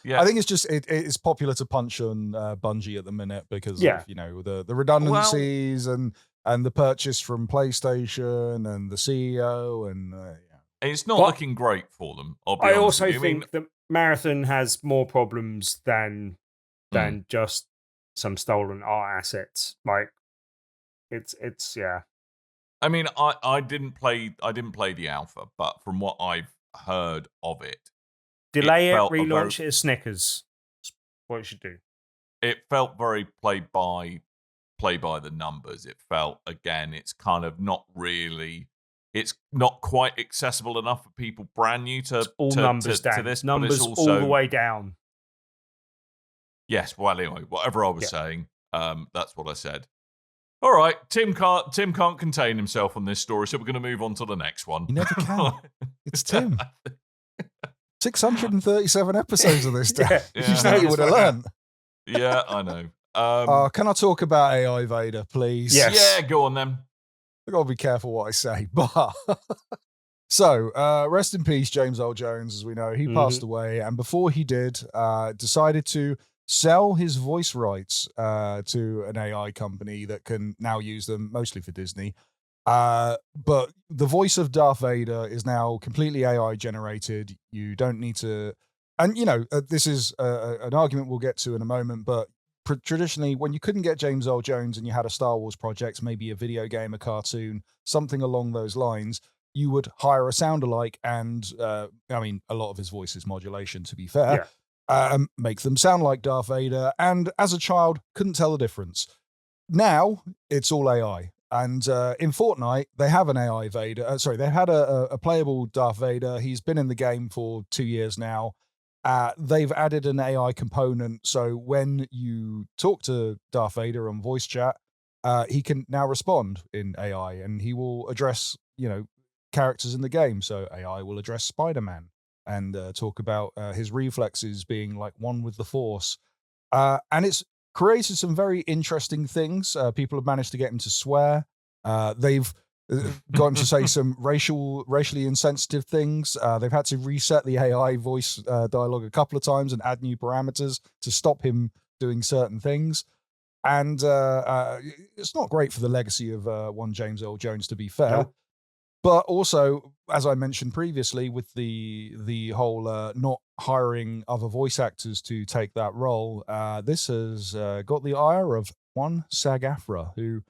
Yeah. I think it's just, it's popular to punch on Bungie at the minute because of, the redundancies and the purchase from PlayStation and the CEO and It's not looking great for them. I also think that Marathon has more problems than just some stolen art assets. Like, it's yeah. I mean, I didn't play the alpha, but from what I've heard of it, delay it, relaunch it as Snickers. That's what it should do. It felt very play by the numbers. It felt, again, it's kind of not really. It's not quite accessible enough for people brand new to numbers down. To this. Numbers but it's also, all the way down. Yes. Well, anyway, whatever I was saying, that's what I said. All right, Tim can't contain himself on this story, so we're going to move on to the next one. You never can. It's Tim. 637 episodes of this day. You think you would have learned. Yeah, I know. Can I talk about AI Vader, please? Yes. Yeah, go on then. I've got to be careful what I say. But so, rest in peace, James Earl Jones. As we know, he passed away. And before he did, decided to sell his voice rights to an AI company that can now use them, mostly for Disney. But the voice of Darth Vader is now completely AI generated. You don't need to... And, this is an argument we'll get to in a moment, but traditionally, when you couldn't get James Earl Jones and you had a Star Wars project, maybe a video game, a cartoon, something along those lines, you would hire a sound-alike and, a lot of his voice is modulation, to be fair, make them sound like Darth Vader, and as a child, couldn't tell the difference. Now, it's all AI. And in Fortnite, they have an AI Vader. They had a playable Darth Vader. He's been in the game for 2 years now. They've added an AI component, so when you talk to Darth Vader on voice chat, he can now respond in AI, and he will address, characters in the game. So AI will address Spider-Man and talk about his reflexes being like one with the Force. And it's created some very interesting things. People have managed to get him to swear. They've gotten to say some racially insensitive things. They've had to reset the AI voice dialogue a couple of times and add new parameters to stop him doing certain things. And it's not great for the legacy of one James Earl Jones, to be fair. No. But also, as I mentioned previously, with the whole not hiring other voice actors to take that role, this has got the ire of one SAG-AFTRA, who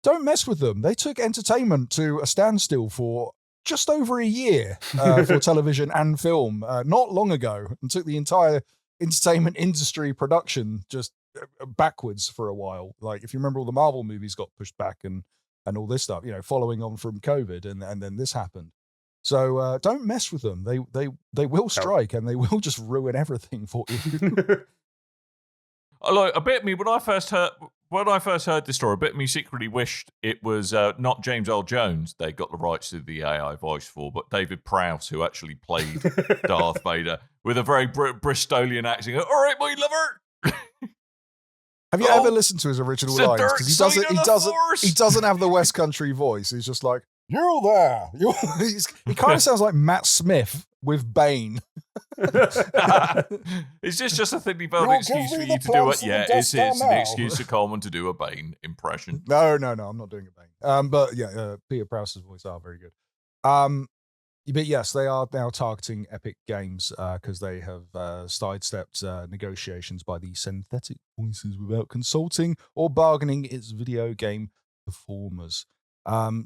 don't mess with them. They took entertainment to a standstill for just over a year for television and film not long ago, and took the entire entertainment industry production just backwards for a while. Like, if you remember, all the Marvel movies got pushed back and all this stuff, following on from COVID, and then this happened. So don't mess with them. They will strike, and they will just ruin everything for you. Look, a bit of me, when I first heard this story, a bit of me secretly wished it was not James Earl Jones they got the rights to the AI voice for, but David Prowse, who actually played Darth Vader with a very Bristolian accent. All right, my lover. Have you ever listened to his original lines? Because he doesn't have the West Country voice. He's just like, "You're there." He kind of sounds like Matt Smith with Bane. Is this just a thinly veiled excuse for you to do it? Yeah, it's an excuse for Coleman to do a Bane impression. No, I'm not doing a Bane. But yeah, Peter Prowse's voice are very good. But yes, they are now targeting Epic Games because they have sidestepped negotiations by the synthetic voices without consulting or bargaining its video game performers.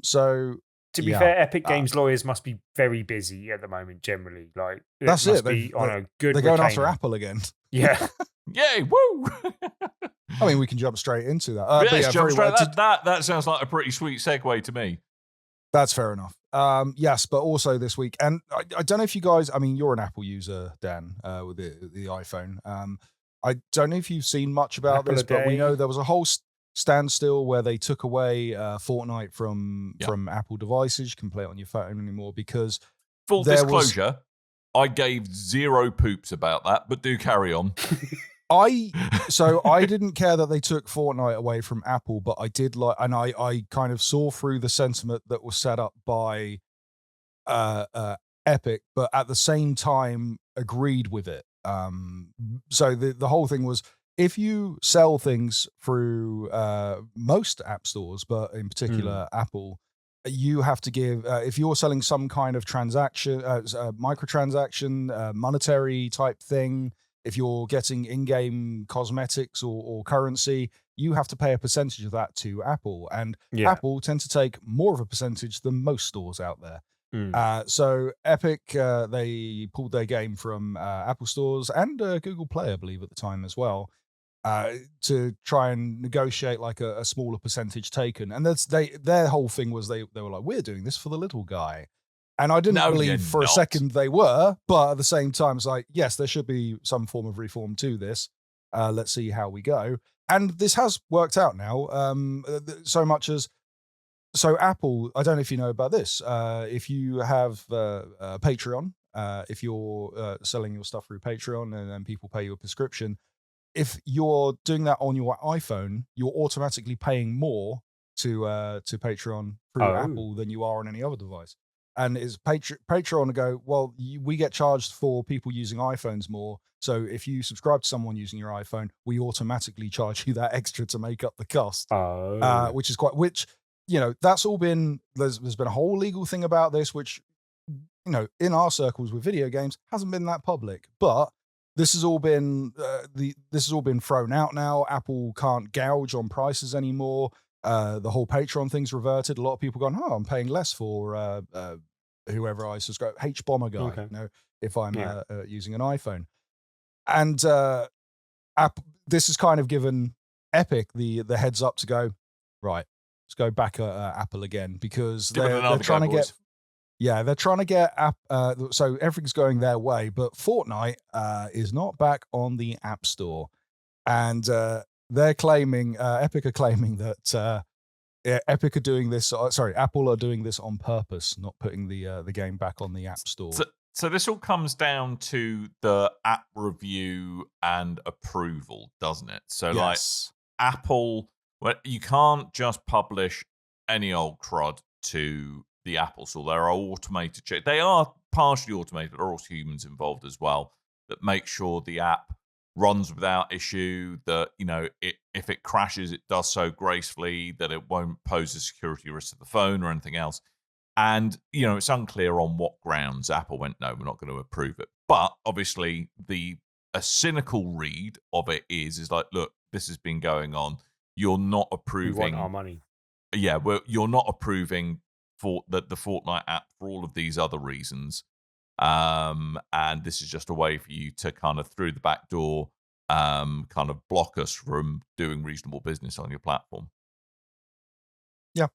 So to be fair, Epic Games lawyers must be very busy at the moment. Generally, like that's it. Be on a good. They're going after Apple again. Yeah. Yay! Woo! I mean, we can jump straight into that. Yes, jump straight. That sounds like a pretty sweet segue to me. That's fair enough. Yes, but also this week, and I don't know if you guys, I mean, you're an Apple user, Dan, with the iPhone. I don't know if you've seen much about this, but we know there was a whole standstill where they took away Fortnite from Apple devices. You can play it on your phone anymore because full disclosure, I gave zero poops about that, but do carry on. I didn't care that they took Fortnite away from Apple, but I did like, and I kind of saw through the sentiment that was set up by Epic, but at the same time agreed with it. So the whole thing was, if you sell things through most app stores, but in particular Apple, you have to give, if you're selling some kind of transaction, microtransaction, monetary type thing, if you're getting in-game cosmetics or currency, you have to pay a percentage of that to Apple. And Apple tend to take more of a percentage than most stores out there. So Epic, they pulled their game from Apple stores and Google Play, I believe, at the time as well, to try and negotiate like a smaller percentage taken. And their whole thing was they were like, we're doing this for the little guy. And I didn't believe for a second they were, but at the same time, it's like, yes, there should be some form of reform to this. Let's see how we go. And this has worked out now, so much as, so Apple, I don't know if you know about this. If you have Patreon, if you're selling your stuff through Patreon and then people pay you a prescription, if you're doing that on your iPhone, you're automatically paying more to Patreon through Apple than you are on any other device. And is Patreon to go, well, we get charged for people using iPhones more. So if you subscribe to someone using your iPhone, we automatically charge you that extra to make up the cost. Which is that's all been, there's been a whole legal thing about this, which, in our circles with video games hasn't been that public, but this has all been, thrown out now. Apple can't gouge on prices anymore. The whole Patreon thing's reverted. A lot of people going, I'm paying less for whoever I subscribe, H-Bomber guy, if I'm using an iPhone. And this has kind of given Epic the heads up to go, right, let's go back at Apple again, because they're trying to get, they're trying to get so everything's going their way, but Fortnite is not back on the App Store. And they're claiming, Epic are claiming that Epic are doing this. Apple are doing this on purpose, not putting the game back on the App Store. So this all comes down to the app review and approval, doesn't it? So like Apple, you can't just publish any old crud to the Apple Store. There are automated checks. They are partially automated, but there are also humans involved as well that make sure the app runs without issue, that if it crashes, it does so gracefully, that it won't pose a security risk to the phone or anything else. And it's unclear on what grounds Apple went, no, we're not going to approve it. But obviously a cynical read of it is like, look, this has been going on, you're not approving, we want our money. You're not approving for the Fortnite app for all of these other reasons. And this is just a way for you to kind of through the back door, kind of block us from doing reasonable business on your platform. Yeah.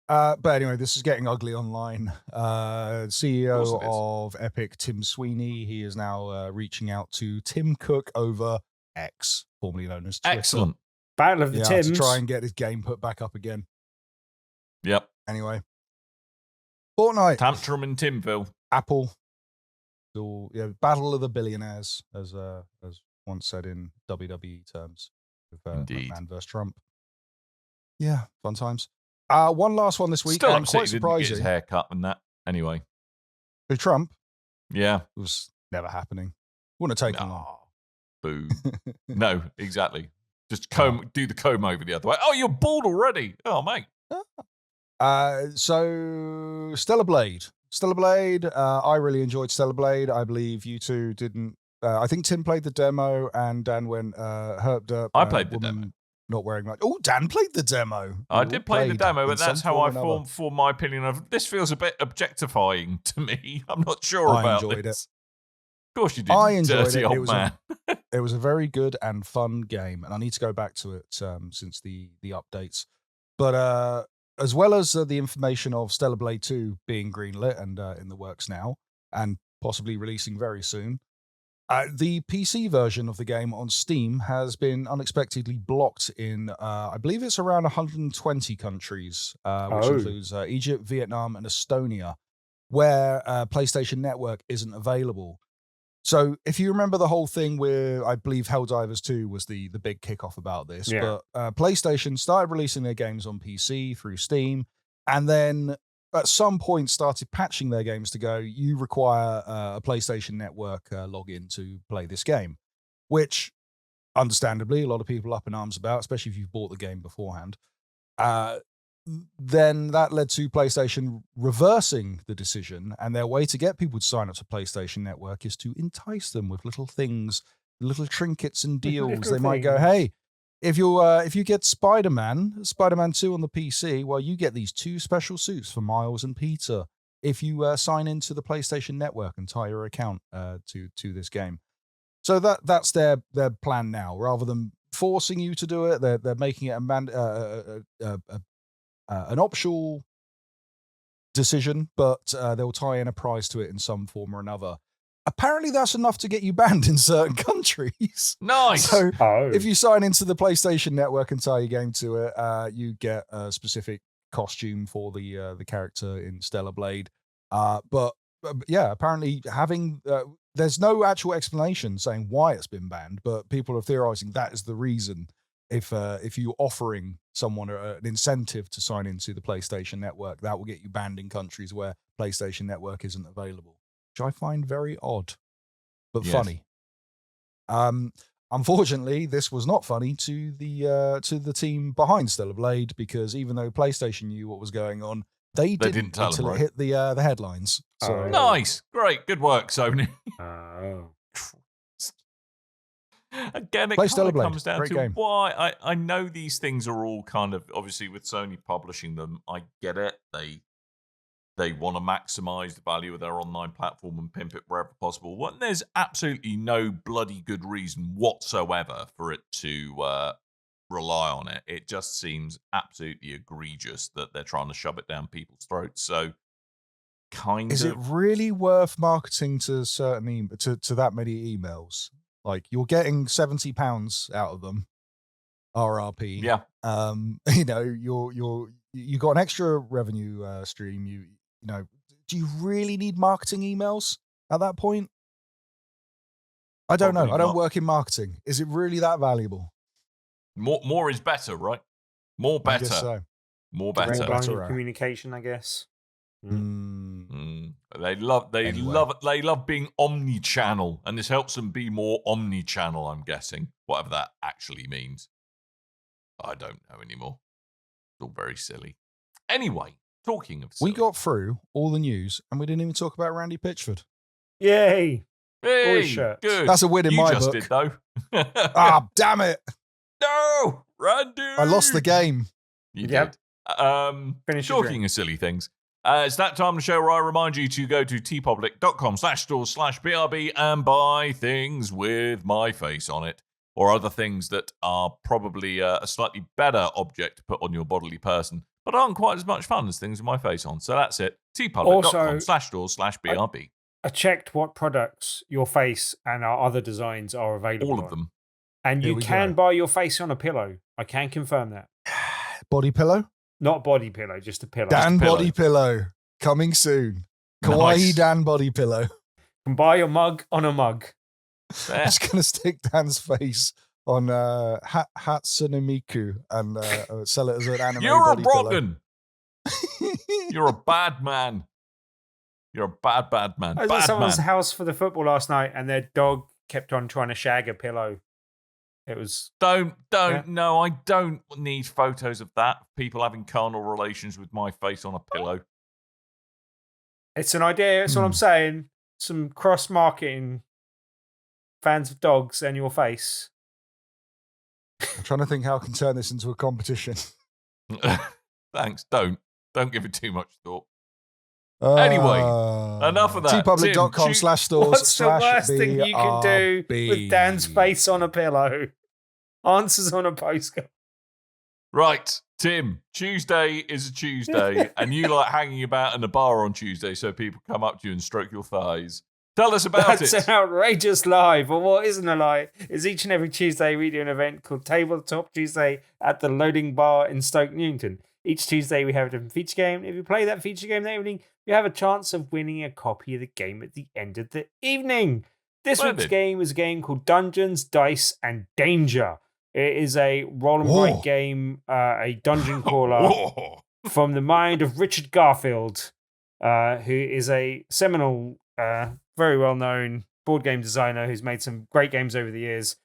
But anyway, this is getting ugly online. CEO of Epic, Tim Sweeney, he is now reaching out to Tim Cook over X, formerly known as Twitter. Excellent. Battle of the Tims. To try and get his game put back up again. Yep. Anyway. Fortnite. Tantrum in Timville. Apple. Battle of the billionaires, as once said in WWE terms, with McMahon versus Trump. Yeah, fun times. One last one this week. Still quite surprising. His haircut and that. Anyway, with Trump. Yeah, it was Never happening. Wouldn't have taken long. Boo. No, exactly. Just do the comb over the other way. Oh, you're bald already. Oh, mate. So Stellar Blade. Stellar Blade, I really enjoyed Stellar Blade. I believe you two didn't. I think Tim played the demo and Dan went herped up. I played the demo. Not wearing much. Oh, Dan played the demo. I did play the demo, but that's how I formed my opinion of this. Feels a bit objectifying to me. I'm not sure about I enjoyed this. It. Of course you did. I enjoyed dirty it. Old man. It was a very good and fun game, and I need to go back to it since the updates. But as well as the information of Stellar Blade 2 being greenlit and in the works now, and possibly releasing very soon, the PC version of the game on Steam has been unexpectedly blocked in, I believe it's around 120 countries, which includes Egypt, Vietnam, and Estonia, where PlayStation Network isn't available. So if you remember the whole thing where I believe Helldivers 2 was the big kickoff about this, but PlayStation started releasing their games on PC through Steam, and then at some point started patching their games to go, you require a PlayStation Network login to play this game, which understandably a lot of people are up in arms about, especially if you've bought the game beforehand. Then that led to PlayStation reversing the decision, and their way to get people to sign up to PlayStation Network is to entice them with little things, little trinkets and deals. They might go, hey, if you get Spider-Man 2 on the PC, well, you get these 2 special suits for Miles and Peter if you sign into the PlayStation Network and tie your account to this game. So that's their plan now. Rather than forcing you to do it, they're making it an optional decision, but they'll tie in a price to it in some form or another. Apparently, that's enough to get you banned in certain countries. Nice. So if you sign into the PlayStation Network and tie your game to it, you get a specific costume for the character in Stellar Blade. But yeah, apparently there's no actual explanation saying why it's been banned, but people are theorizing that is the reason. If you're offering someone an incentive to sign into the PlayStation Network, that will get you banned in countries where PlayStation Network isn't available, which I find very odd, but funny. Unfortunately, this was not funny to the team behind Stellar Blade, because even though PlayStation knew what was going on, they didn't tell until it hit the headlines. So nice, great, good work, Sony. Again, it kind of comes down to why I know these things are all kind of, obviously with Sony publishing them, I get it. They want to maximize the value of their online platform and pimp it wherever possible. Well, there's absolutely no bloody good reason whatsoever for it to rely on it. It just seems absolutely egregious that they're trying to shove it down people's throats. So is it really worth marketing to certain to that many emails? Like, you're getting £70 out of them, RRP. Yeah. You know, you got an extra revenue stream. You know, do you really need marketing emails at that point? I don't know. I don't work in marketing. Is it really that valuable? More is better, right? More better. I guess so. More better. More line of communication, I guess. They love being omni-channel, and this helps them be more omni-channel, I'm guessing, whatever that actually means. I don't know anymore. It's all very silly. Anyway, talking of silly, we got through all the news and we didn't even talk about Randy Pitchford. Yay! Hey, good. That's a win in my book. You just did, though. Ah, damn it. No, Randy! I lost the game. You did. Talking of silly things, it's that time of the show where I remind you to go to tpublic.com/stores/BRB and buy things with my face on it, or other things that are probably a slightly better object to put on your bodily person, but aren't quite as much fun as things with my face on. So that's it. tpublic.com/stores/BRB. I checked what products your face and our other designs are available. All of them. And you can buy your face on a pillow. I can confirm that. Body pillow? Not body pillow, just a pillow. Dan body pillow. Coming soon. Kawaii Nice. Dan body pillow. You can buy your mug on a mug. I'm just going to stick Dan's face on Hatsune Miku and sell it as an anime You're body a Broggan. You're a bad man. You're a bad, bad man. I was at Bad someone's man. house for the football last night, and their dog kept on trying to shag a pillow. It was Don't. Yeah. No, I don't need photos of that. People having carnal relations with my face on a pillow. It's an idea. That's what I'm saying. Some cross marketing. Fans of dogs and your face. I'm trying to think how I can turn this into a competition. Thanks. Don't give it too much thought. Anyway, enough of that. tpublic.com/stores/BRB. What's the worst thing you can do with Dan's face on a pillow? Answers on a postcard. Right, Tim. Tuesday is a Tuesday, and you like hanging about in a bar on Tuesday so people come up to you and stroke your thighs. Tell us about That's it. an outrageous lie, but what isn't a lie is each and every Tuesday we do an event called Tabletop Tuesday at the Loading Bar in Stoke Newington. Each Tuesday we have a different feature game. If you play that feature game that evening, you have a chance of winning a copy of the game at the end of the evening. This week's game is a game called Dungeons, Dice, and Danger. It is a roll and write game, a dungeon crawler from the mind of Richard Garfield, who is a seminal, very well-known board game designer who's made some great games over the years.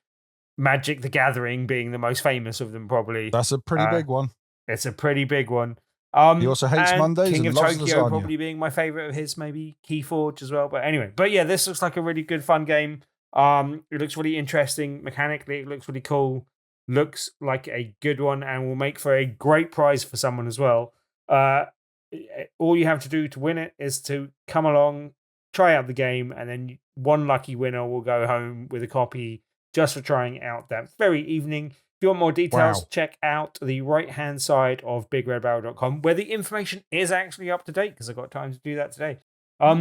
Magic the Gathering being the most famous of them, probably. That's a pretty big one. It's a pretty big one. He also hates and Mondays King and of loves Tokyo lasagna. probably being my favorite of his, maybe Keyforge as well. But anyway, this looks like a really good, fun game. It looks really interesting mechanically. It looks really cool. Looks like a good one and will make for a great prize for someone as well. All you have to do to win it is to come along, try out the game, and then one lucky winner will go home with a copy just for trying out that very evening. If you want more details, check out the right-hand side of BigRedBarrel.com, where the information is actually up to date, because I've got time to do that today. Or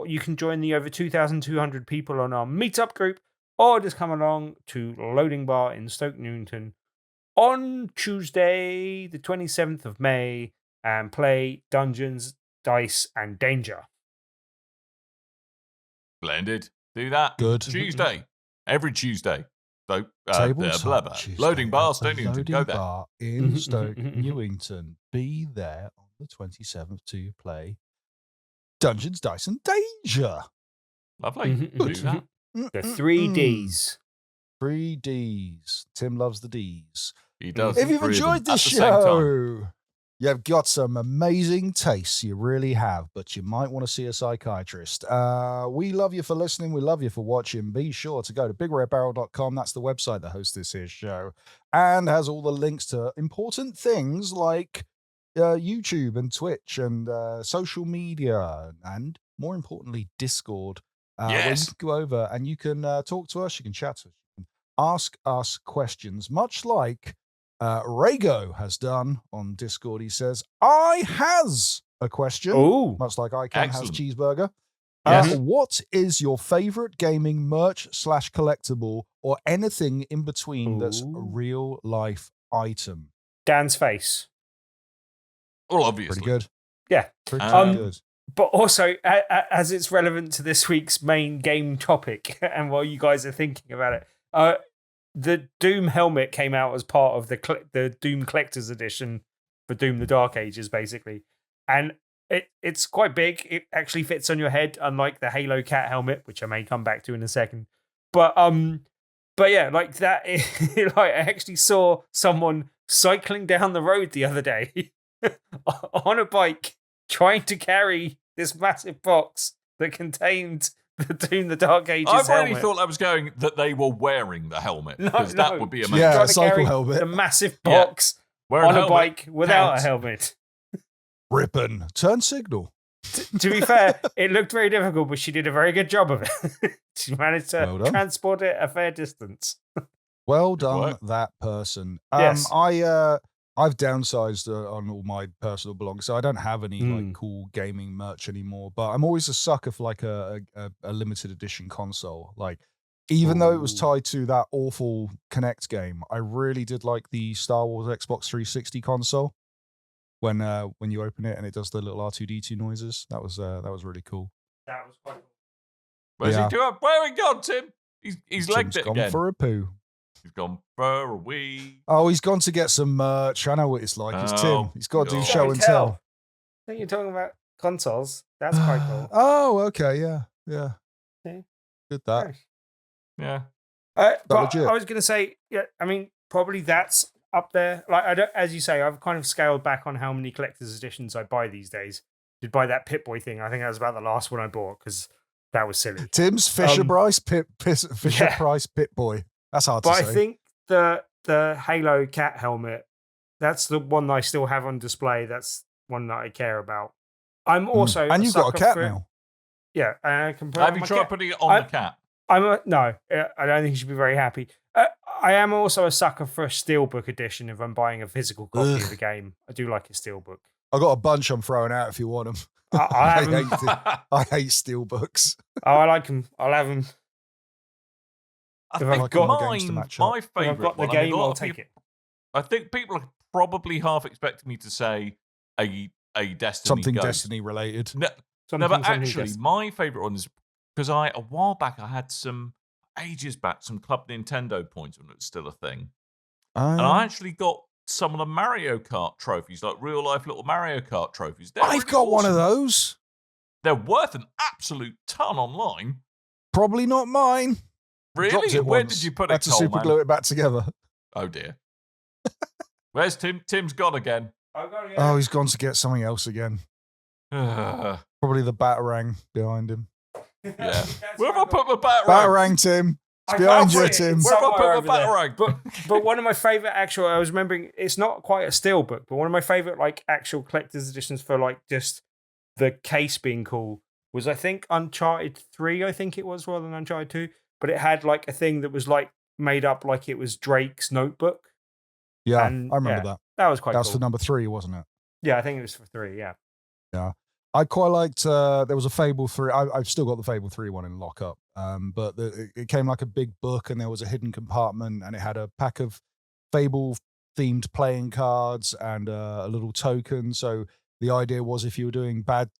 you can join the over 2,200 people on our meetup group, or just come along to Loading Bar in Stoke Newington on Tuesday, the 27th of May, and play Dungeons, Dice, and Danger. Splendid. Do that. Good. Tuesday. Every Tuesday. So, Tabletop Tuesday Loading Bar, at Stoke the Newington. Go Loading there. Bar in Stoke Newington. Be there on the 27th to play Dungeons, Dice, and Danger. Lovely. Do that. The 3Ds. 3Ds. Tim loves the Ds. He does. If you've three of them enjoyed at this the same time. show, you've got some amazing tastes. You really have, but you might want to see a psychiatrist. We love you for listening. We love you for watching. Be sure to go to bigredbarrel.com. That's the website that hosts this here show and has all the links to important things like YouTube and Twitch and social media and, more importantly, Discord. Where you can go over and you can talk to us. You can chat to us. You can ask us questions, much like Rago has done on Discord. He says, I has a question. Ooh. Much like I can has Excellent. cheeseburger. Yes. What is your favorite gaming merch/collectible or anything in between that's a real life item? Dan's face. Well, obviously. Pretty good. Yeah. Pretty good. But also, as it's relevant to this week's main game topic, and while you guys are thinking about it, the Doom helmet came out as part of the Doom Collector's Edition for Doom the Dark Ages, basically. And it's quite big. It actually fits on your head, unlike the Halo Cat helmet, which I may come back to in a second. But yeah, like that. Like I actually saw someone cycling down the road the other day on a bike, trying to carry this massive box that contained the Doom the Dark Ages I really helmet. thought I was going that they were wearing the helmet. No, Because that would be amazing. Yeah, Trying to cycle carry helmet. the massive box Wear a on a helmet. bike without a Counts. helmet. Rippin'. Turn signal. To be fair, it looked very difficult, but she did a very good job of it. She managed to Well done. transport it a fair distance. Well done, work. that person. Yes. I've downsized on all my personal belongings, so I don't have any like cool gaming merch anymore. But I'm always a sucker for like a limited edition console. Like, even though it was tied to that awful Kinect game, I really did like the Star Wars Xbox 360 console. When you open it and it does the little R2D2 noises, that was really cool. That was quite cool. Where's Yeah. he doing? Where have we gone, Tim? He's legged Tim's it gone again. for a poo. He's gone for a wee. Oh, he's gone to get some merch. I know what it's like. It's Oh, Tim. He's got to do God. show and tell. I think you're talking about consoles. That's quite cool. Oh, okay, yeah. Yeah. Good that. Nice. Yeah. That But legit? I was going to say, yeah, I mean, probably that's up there. Like, I don't, as you say, I've kind of scaled back on how many collector's editions I buy these days. Did buy that Pip-Boy thing. I think that was about the last one I bought because that was silly. Tim's Fisher-Price Fisher-Price Pip-Boy. That's hard to say. But I think the Halo cat helmet, that's the one that I still have on display. That's one that I care about. I'm also and you've got a sucker cat for- now. Yeah, and I can put it Have on you my tried cat. putting it on the cat? No, I don't think you should be very happy. I am also a sucker for a steelbook edition if I'm buying a physical copy of the game. I do like a steelbook. I got a bunch I'm throwing out if you want them. I have 'em. I hate steelbooks. Oh, I like them. I'll have them. I If I've think got the games to mine, match up. my If I've favourite got the one. I mean, game, a lot I'll of take people- it. I think people are probably half expecting me to say a Destiny Something Ghost. Destiny related. No, Something, but something actually, just- my favourite one is because a while back I had ages back some Club Nintendo points when it was still a thing, and I actually got some of the Mario Kart trophies, like real life little Mario Kart trophies. They're I've really got one of awesome. those. They're worth an absolute ton online. Probably not mine. Dropped Really? it Where once. did you put Had it, to super Coleman? glue it back together. Oh dear. Where's Tim? Tim's gone again. Oh, he's gone to get something else again. Yeah. Probably the Batarang behind him. Where have I put my Batarang? Batarang, Tim. I It's behind can't you, see it. Tim. It's Where have I somewhere put my over there. Batarang? But one of my favorite actual, I was remembering, it's not quite a steel book, but one of my favorite like actual collector's editions for like just the case being cool was I think Uncharted 3, I think it was, rather than Uncharted 2. But it had like a thing that was like made up like it was Drake's notebook. Yeah, And, I remember yeah, that. That was quite That was cool. for number 3, wasn't it? Yeah, I think it was for 3, yeah. Yeah. I quite liked, there was a Fable 3. I've still got the Fable 3 one in lockup. But it came like a big book and there was a hidden compartment and it had a pack of Fable themed playing cards and a little token. So the idea was if you were doing bad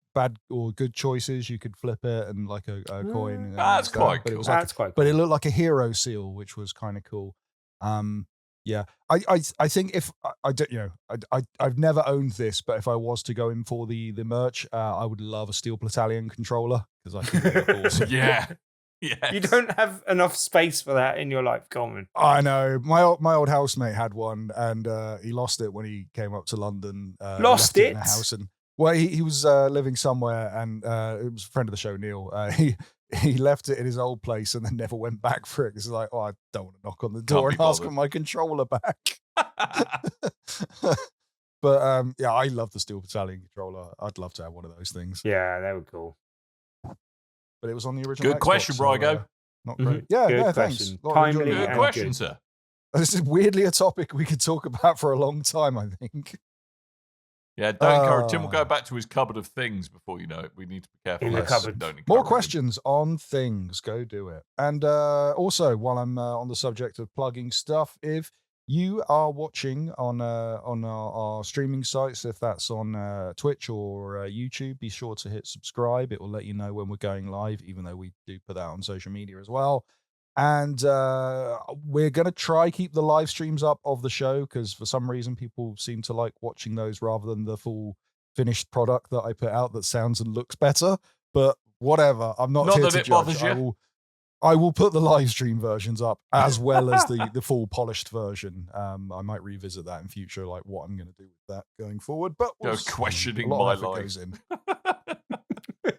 or good choices, you could flip it and like a coin. And That's stuff. quite But it cool. was like, That's quite cool. but it looked like a hero seal, which was kind of cool. Yeah, I think if I don't, I've never owned this, but if I was to go in for the merch, I would love a Steel Battalion controller because I think they look awesome. Yeah. Yeah. You don't have enough space for that in your life, Coleman. I know my old housemate had one, and he lost it when he came up to London. Lost left in it? a house, and well, he was living somewhere, and it was a friend of the show, Neil. He left it in his old place and then never went back for it. It's like, oh, I don't want to knock on the door be and ask bothered. for my controller back. But yeah, I love the Steel Battalion controller. I'd love to have one of those things. Yeah, they were cool. But it was on the original. Good Xbox, question, so, Brygo. not Mhm. great. Yeah, Good yeah, question. thanks. Lot of Timely enjoyment. Good and question, good. sir. This is weirdly a topic we could talk about for a long time, I think. Yeah, don't encourage. Tim will go back to his cupboard of things before you know it. We need to be careful. In the Yes, cupboard. don't encourage More him. questions on things. Go do it. And also, while I'm on the subject of plugging stuff, if you are watching on our streaming sites, if that's on Twitch or YouTube, be sure to hit subscribe. It will let you know when we're going live, even though we do put that on social media as well. And we're going to try keep the live streams up of the show because for some reason people seem to like watching those rather than the full finished product that I put out that sounds and looks better. But whatever, I'm not, Not here that to it judge. bothers you. I will put the live stream versions up as well as the full polished version. I might revisit that in future, like what I'm going to do with that going forward. But You're we'll see. questioning A lot of my effort life. goes in.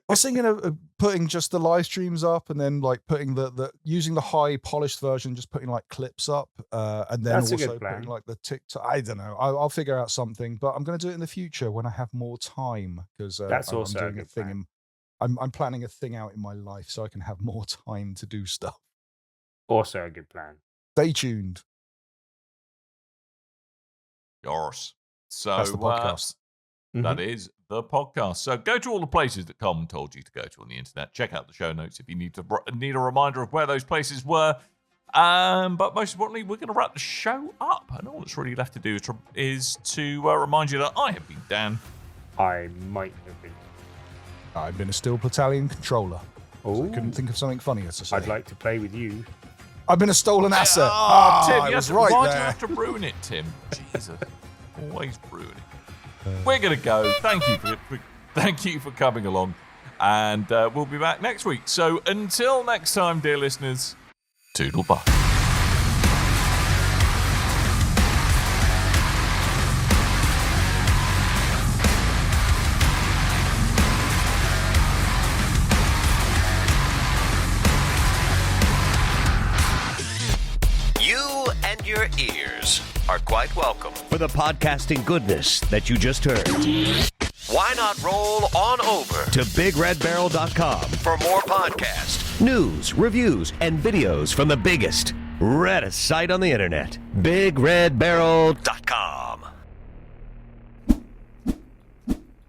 I was thinking of putting just the live streams up and then like putting the using the high polished version, just putting like clips up, and then That's a good also plan. putting like the TikTok. I don't know. I'll figure out something, but I'm going to do it in the future when I have more time because That's also a I'm doing a good thing. plan. I'm planning a thing out in my life so I can have more time to do stuff. Also a good plan. Stay tuned. Yours. So That's the podcast. that is the podcast. So go to all the places that Coleman told you to go to on the internet. Check out the show notes if you need a reminder of where those places were. But most importantly, we're going to wrap the show up. And all that's really left to do is to remind you that I have been Dan. I might have been. I've been a Steel Battalion controller. So I Ooh. couldn't think of something funnier to say. I'd like to play with you. I've been a stolen asset. Oh, Tim, I you was have to, right why do you there. have to ruin it, Tim? Jesus. Always ruin it. We're going to go. Thank you for Thank you for coming along. And we'll be back next week. So until next time, dear listeners, toodle bye. You and your ears are quite welcome for the podcasting goodness that you just heard. Why not roll on over to BigRedBarrel.com for more podcasts, news, reviews, and videos from the biggest, reddest site on the internet, BigRedBarrel.com.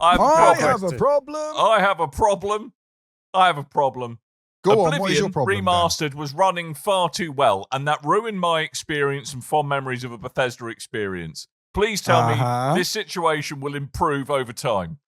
I have a problem. I have a problem. I have a problem. Go Oblivion on, what is your problem, Remastered was running far too well, and that ruined my experience and fond memories of a Bethesda experience. Please tell me this situation will improve over time.